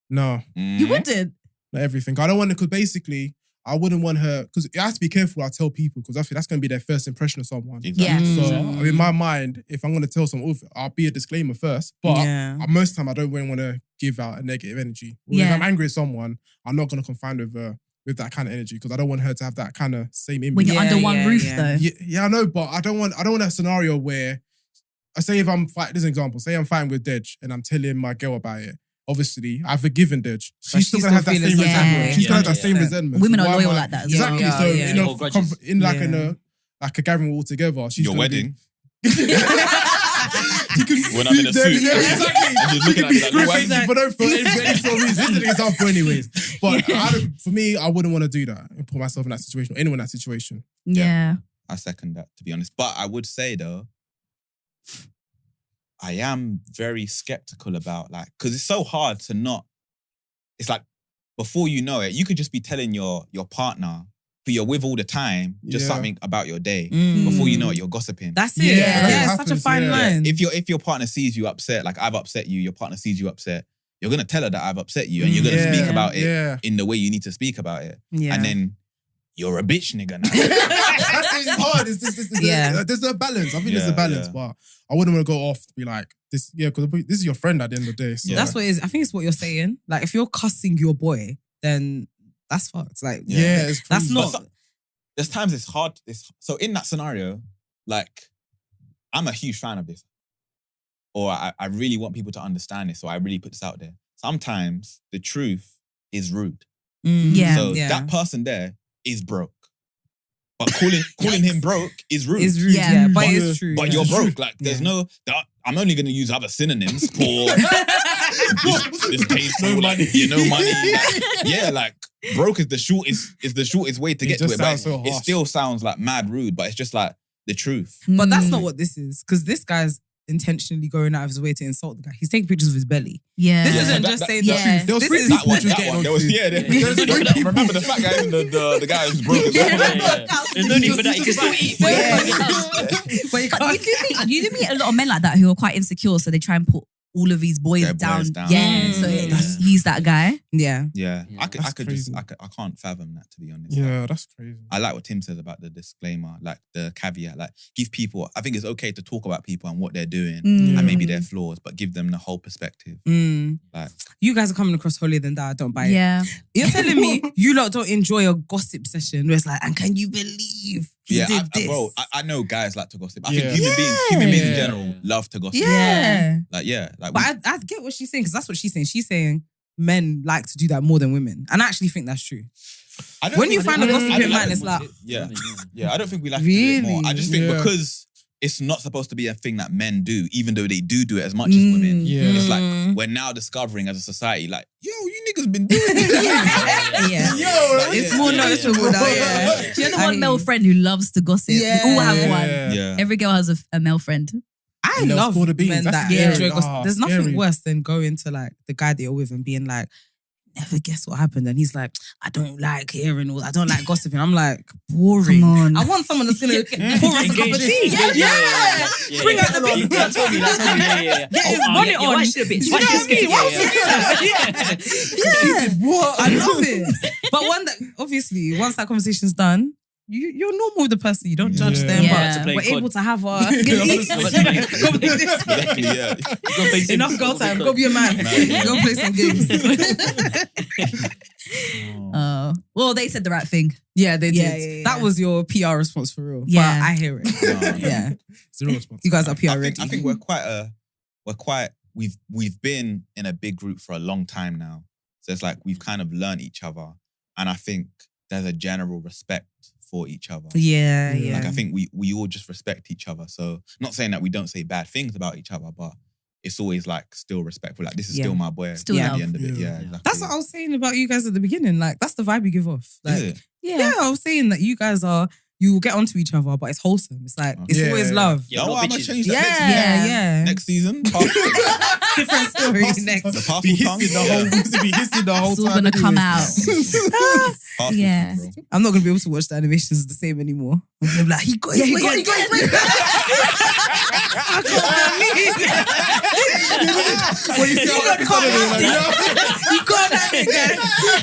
No, You wouldn't. not everything. I don't want to, because basically, I wouldn't want her, because you have to be careful what I tell people, because I think that's going to be their first impression of someone. Yeah. So, in my mind, if I'm going to tell someone, I'll be a disclaimer first. But Yeah. most of the time, I don't really want to give out a negative energy. Or Yeah. If I'm angry at someone, I'm not going to confine with that kind of energy, because I don't want her to have that kind of same image. When you're Yeah, under one yeah, roof, yeah. though. Yeah, I know, but I don't want a scenario where, I say if I'm fighting, this is an example, say I'm fighting with Dej and I'm telling my girl about it. Obviously, I've forgiven Dej. But She's still gonna have that feeling same the same resentment. way. She's gonna have Yeah, that same yeah. resentment. Women So are why loyal am I- like that as well. Exactly. Yeah, So yeah. in Hold grudges. in like Yeah. a gathering all together, she's Your gonna be- wedding. She could, When I'm in a suit. Yeah, exactly. And she's looking at me like, why is Crazy, but don't for any sort of reason. This is an example, anyways. But for me, I wouldn't want to do that and put myself in that situation or anyone in that situation. Yeah. I second that, to be honest. But I would say though, I am very skeptical about because it's so hard to not. It's like before you know it, you could just be telling your partner who you're with all the time just Yeah. something about your day. Mm. Before you know it, you're gossiping. That's it. Yeah, Yeah, that's it's what such a happens, fine yeah. line. If your partner sees you upset, like I've upset you, your partner sees you upset, you're gonna tell her that I've upset you, and you're gonna Yeah, speak about it Yeah. in the way you need to speak about it, Yeah. and then you're a bitch nigga now. That's hard. Yeah. There's a balance. I think there's Yeah, a balance, yeah. but I wouldn't want to go off to be like this. Yeah, because this is your friend at the end of the day. So. Yeah. That's what it is. I think it's what you're saying. Like, if you're cussing your boy, then that's fucked. Like, Yeah, it's that's crazy. not. But there's times it's hard. So in that scenario, like I'm a huge fan of this. or I really want people to understand this, so I really put this out there. Sometimes the truth is rude. Yeah. So that person there is broke. But calling him broke is rude. It's rude, Yeah. but it's true. But yeah. you're broke. Like, there's I'm only going to use other synonyms for this pays for money. Like, broke is the shortest way to get to it. But it still sounds like mad rude, but it's just like the truth. But that's not what this is, because this guy's intentionally going out of his way to insult the guy. He's taking pictures of his belly. Yeah. This isn't just saying the truth. There was This three is people That just one. getting There was, remember the fat guy and the guy who's broke as well. There's no need for that. You can still eat. But you But can't. you do meet a lot of men like that who are quite insecure, so they try and put all of these boys Their down. boys down. Yeah, so he's that guy. Yeah. Yeah, Yeah. I That's can't fathom that, to be honest. Yeah, that's crazy. I like what Tim says about the disclaimer, like the caveat, like give people, I think it's okay to talk about people and what they're doing and maybe their flaws, but give them the whole perspective. Like, You guys are coming across holier than that. I don't buy it. Yeah. You're telling me you lot don't enjoy a gossip session where it's like, and can you believe he did this? bro, I know guys like to gossip. I Yeah. think human beings in Yeah. general love to gossip. Yeah. Like But I get what she's saying, because that's what she's saying. She's saying men like to do that more than women. And I actually think that's true. When you find a gossiping man, it's like, I don't think we like to do it more. I just think Really? because it's not supposed to be a thing that men do, even though they do it as much as women. Yeah. It's like we're now discovering as a society, like, yo, you niggas been doing this. yeah. Yo, It's more noticeable now, yeah. Do you know one male friend who loves to gossip? Yeah. We all have one. Yeah. Every girl has a male friend. I And they'll love spill the beans. men That's that scary. enjoy gossip. Ah, There's nothing scary. worse than going to like the guy that you're with and being like, never guess what happened. And he's like, I don't like hearing all, I don't like gossiping. I'm like, boring. Come on. I want someone that's going to pour us a cup of tea. Yeah. Bring out the big That's what Yeah, run it on. Why should Do you know what I mean? What? I love it. But one that, obviously, once that conversation's done, you're normal with the person. You don't judge Yeah. them, Yeah. but we're able to have our Exactly, yeah. enough girl time. Go be a man. Man. Go play some games. Well, they said the right thing. Yeah, they did. Yeah. That was your PR response for real. Yeah. But I hear it. Yeah. Zero response. You guys are PR ready. I think we've been in a big group for a long time now. So it's like we've kind of learned each other. And I think there's a general respect for each other. Yeah. Like I think we all just respect each other. So not saying that we don't say bad things about each other, but it's always like still respectful. Like this is still my boy. Still at love. the end of it. Yeah. Yeah, exactly. That's what I was saying about you guys at the beginning. Like, that's the vibe you give off. Like, Is it? yeah, I was saying that you guys you will get onto each other, but it's wholesome. It's like, it's Yeah. always love. Yeah, No, not I'm gonna bitches. change Yeah, that yeah. next season. Different story next. The powerful Be tongue. hissing the whole, be hissing the whole It's all time. gonna come anyways. out. Powerful Yeah. tongue, bro. I'm not gonna be able to watch the animations the same anymore. I'm gonna be like, he got his way. He got his way. I can't believe it. When you see how episode it is, like, yeah. You can't have it, guys.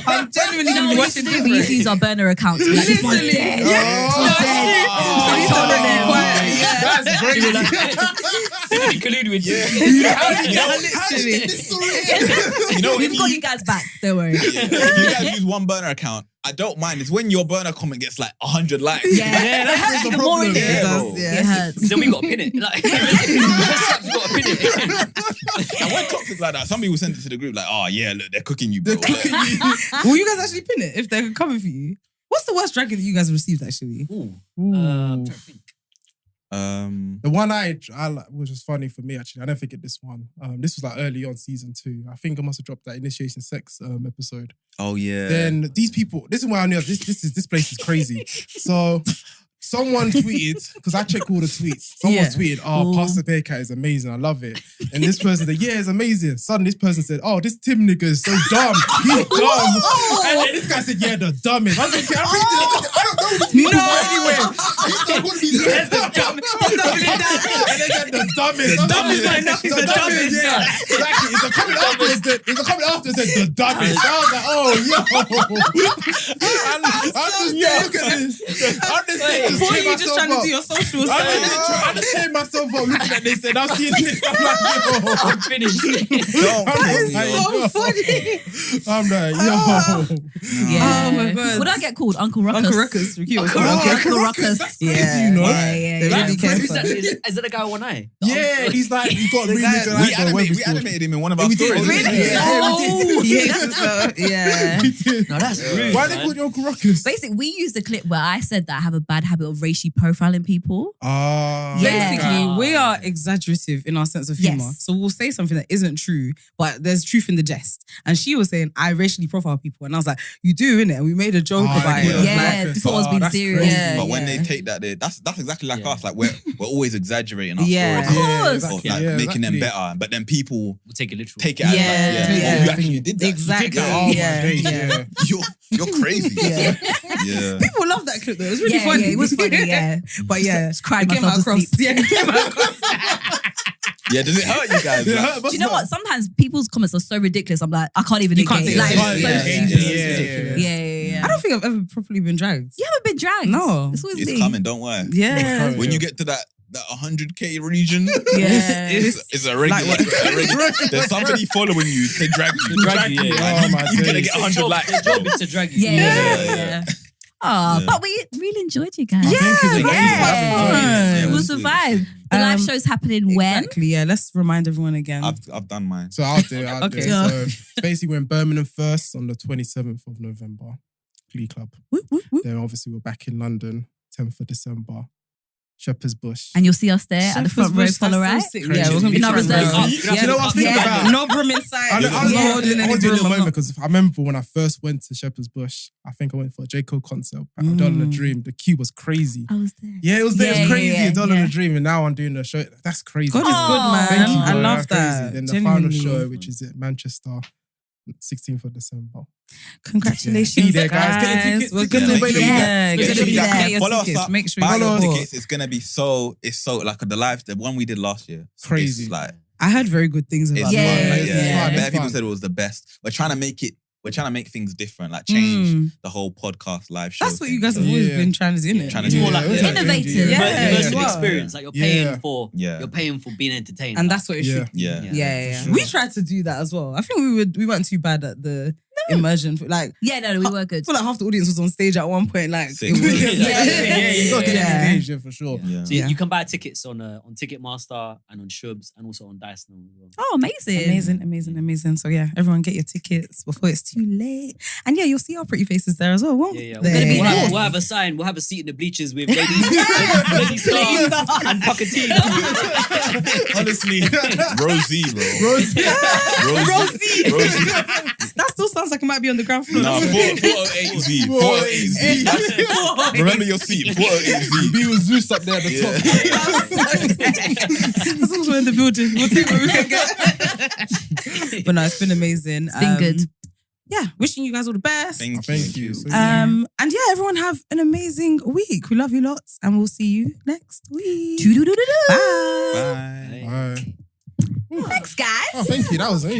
I'm genuinely gonna be watching We different. used to use our burner accounts. Like, this one's Literally. dead. Oh. This one's dead. Oh. This one's dead. Quiet, yeah. That's crazy. You collude with you. You know, We've got you guys back. Don't worry. if you guys use one burner account, I don't mind. It's when your burner comment gets like 100 likes. Yeah, that hurts the even more in problem. it. Yeah, bro. It hurts. Then we got to pin it. Like, we got to pin it. And when toxic like that, some people send it to the group like, oh yeah, look, they're cooking you, bro. Will you guys actually pin it if they're coming for you? What's the worst dragging that you guys have received actually? Ooh. Ooh. I'm trying to think. The one I like, which was funny for me actually, I don't forget this one. This was like early on season 2. I think I must have dropped that initiation sex episode. Oh yeah. Then these people, this is why I knew this place is crazy. So someone tweeted, because I check all the tweets. Someone tweeted, "Oh, Pass The Meerkat is amazing. I love it." And this person said, "Yeah, it's amazing." Suddenly, this person said, "Oh, this Tim nigga is so dumb. He's dumb." And then this guy said, "Yeah, the dumbest." I was thinking, I don't know this people anyway. And they said the dumbest. The dumbest. Not enough. He's the dumbest. Yeah, exactly. It's a comment after. It said the dumbest. I was like, "Oh, yo." I'm just look at this. I'm just Before chained you just myself trying to up. do your socials. I just chained myself up looking at this and I'm seeing this. I'm like, yo. I'm finished. Don't so funny. I'm like, yo. Yeah. Oh my God. What did I get called? Uncle Ruckus. Uncle Ruckus. Rukiya was Uncle Uncle Ruckus. Ruckus. That's crazy, you know? They really care Who's for that? us. Is that the guy with one eye? Yeah, he's like, he got really guy- good We eyes. we animated him in one of our We did, stories. really? Yeah. Yeah. No, that's rude. Why they called you Uncle Ruckus? Basically, we used a clip where I said that I have a bad habit of racially profiling people. Ah. Yeah. Basically, we are exaggerative in our sense of humor. Yes. So we'll say something that isn't true, but there's truth in the jest. And she was saying, I racially profile people. And I was like, you do, innit? And we made a joke Ah, about yeah. it. It was Yeah, like, before it was being that's serious. crazy. Yeah. But when they take that, that's exactly like us. Like we're always exaggerating our Yeah. stories. Of course. Of, Yeah, like, making them exactly. better. But then people We'll take it literal. take it as Yeah, like, yeah. oh, you actually did that. Exactly. Oh my Yeah, days, yeah. You're crazy. Yeah. Yeah. People love that clip though. It was really Yeah, funny. yeah, it was funny, yeah. But yeah, Just cried it came myself to across. sleep. Yeah, it came across. Yeah, does it hurt you guys? Yeah, Like, Do you know what? Sometimes people's comments are so ridiculous. I'm like, I can't even You can't engage. take Like, it. it's so Yeah, stupid. yeah. Yeah. I don't think I've ever properly been dragged. You haven't been dragged. No. It's always it's me. coming, don't worry. Yeah. When you get to that 100k region, Yeah. it's a regular. Like a regular. There's somebody following you to drag you. Drag you, yeah. Oh my He's gonna days. get 100 likes. Their job is to drag you. Yeah. Oh, Yeah. but we really enjoyed you guys. Yeah, Thank you. yeah. It it was was a good. vibe. The live show's happening when? Exactly, yeah. Let's remind everyone again. I've done mine. So I'll do it. Okay. So basically, we're in Birmingham first on the 27th of November, Glee Club. Whoop, whoop, whoop. Then obviously we're back in London, 10th of December, Shepherd's Bush. And you'll see us there at the front row, Shepherd's Bush, follow right. that's so sick. Crazy. Yeah, we're gonna be In our front reserve row. seat. You know what I was thinking Yeah. about? No broom inside. I Yeah. want Holding to any do it in broom, a I'm moment not- because I remember when I first went to Shepherd's Bush, I think I went for a J. Cole concert, Doll in a Dream. The queue was crazy. I was there. Yeah, it was there. It Yeah, was crazy. yeah, Doll in yeah. a Dream, and now I'm doing a show. That's crazy. God is good, Oh. man. Thank you, I bro. love That's that. crazy. Then the Genuinely. final show, which is at Manchester, 16th of December. Congratulations, Be there, guys. Get your tickets. We're Tickets gonna are be available. there. We're Get gonna be your there. tickets. Follow us Tickets. up. Make sure Buy you your support. tickets. It's gonna be so like the one we did last year. Crazy. It's like I heard very good things it's about Yeah, it. fun. Like, it's yeah. fun, it's Bare people fun. said it was the best. We're trying to make things different, like change the whole podcast live show. That's what thing. you guys have So, always Yeah. been trying to do, innit? Trying to It's do more it. like Yeah. Innovative. Yeah. immersive Yeah. experience. Like you're Yeah. you're paying for being entertained. And Like, that's what it Yeah. should be. Yeah. Yeah. sure. We tried to do that as well. I think we weren't too bad at the immersion. Like, Yeah, no, we were good. I feel like half the audience was on stage at one point. Like, Sick. it was, Yeah, Yeah, you got to get Yeah. engaged, yeah, for sure. Yeah. So Yeah. you can buy tickets on Ticketmaster and on Shubs and also on Dice now as well. Oh, amazing. amazing. So yeah, everyone get your tickets before it's too late. And yeah, you'll see our pretty faces there as well, won't Yeah. they? We're gonna be We'll there. have, we'll have a sign. We'll have a seat in the bleachers with Lady Stars and Puckatee. Honestly, Rosie, bro. Rosie. Rosie. That still sounds like it might be on the ground floor. No, 408Z. 408Z. Remember your seat. 408Z. Be with Zeus up there at the Yeah. top. As long as we're in the building, we'll take what we can get. But no, it's been amazing. It's been good. Yeah, wishing you guys all the best. Thank Thank you. And yeah, everyone have an amazing week. We love you lots, and we'll see you next week. Doo-doo-doo-doo-doo. Bye. Bye. Bye. Thanks, guys. Oh, thank you. That was amazing.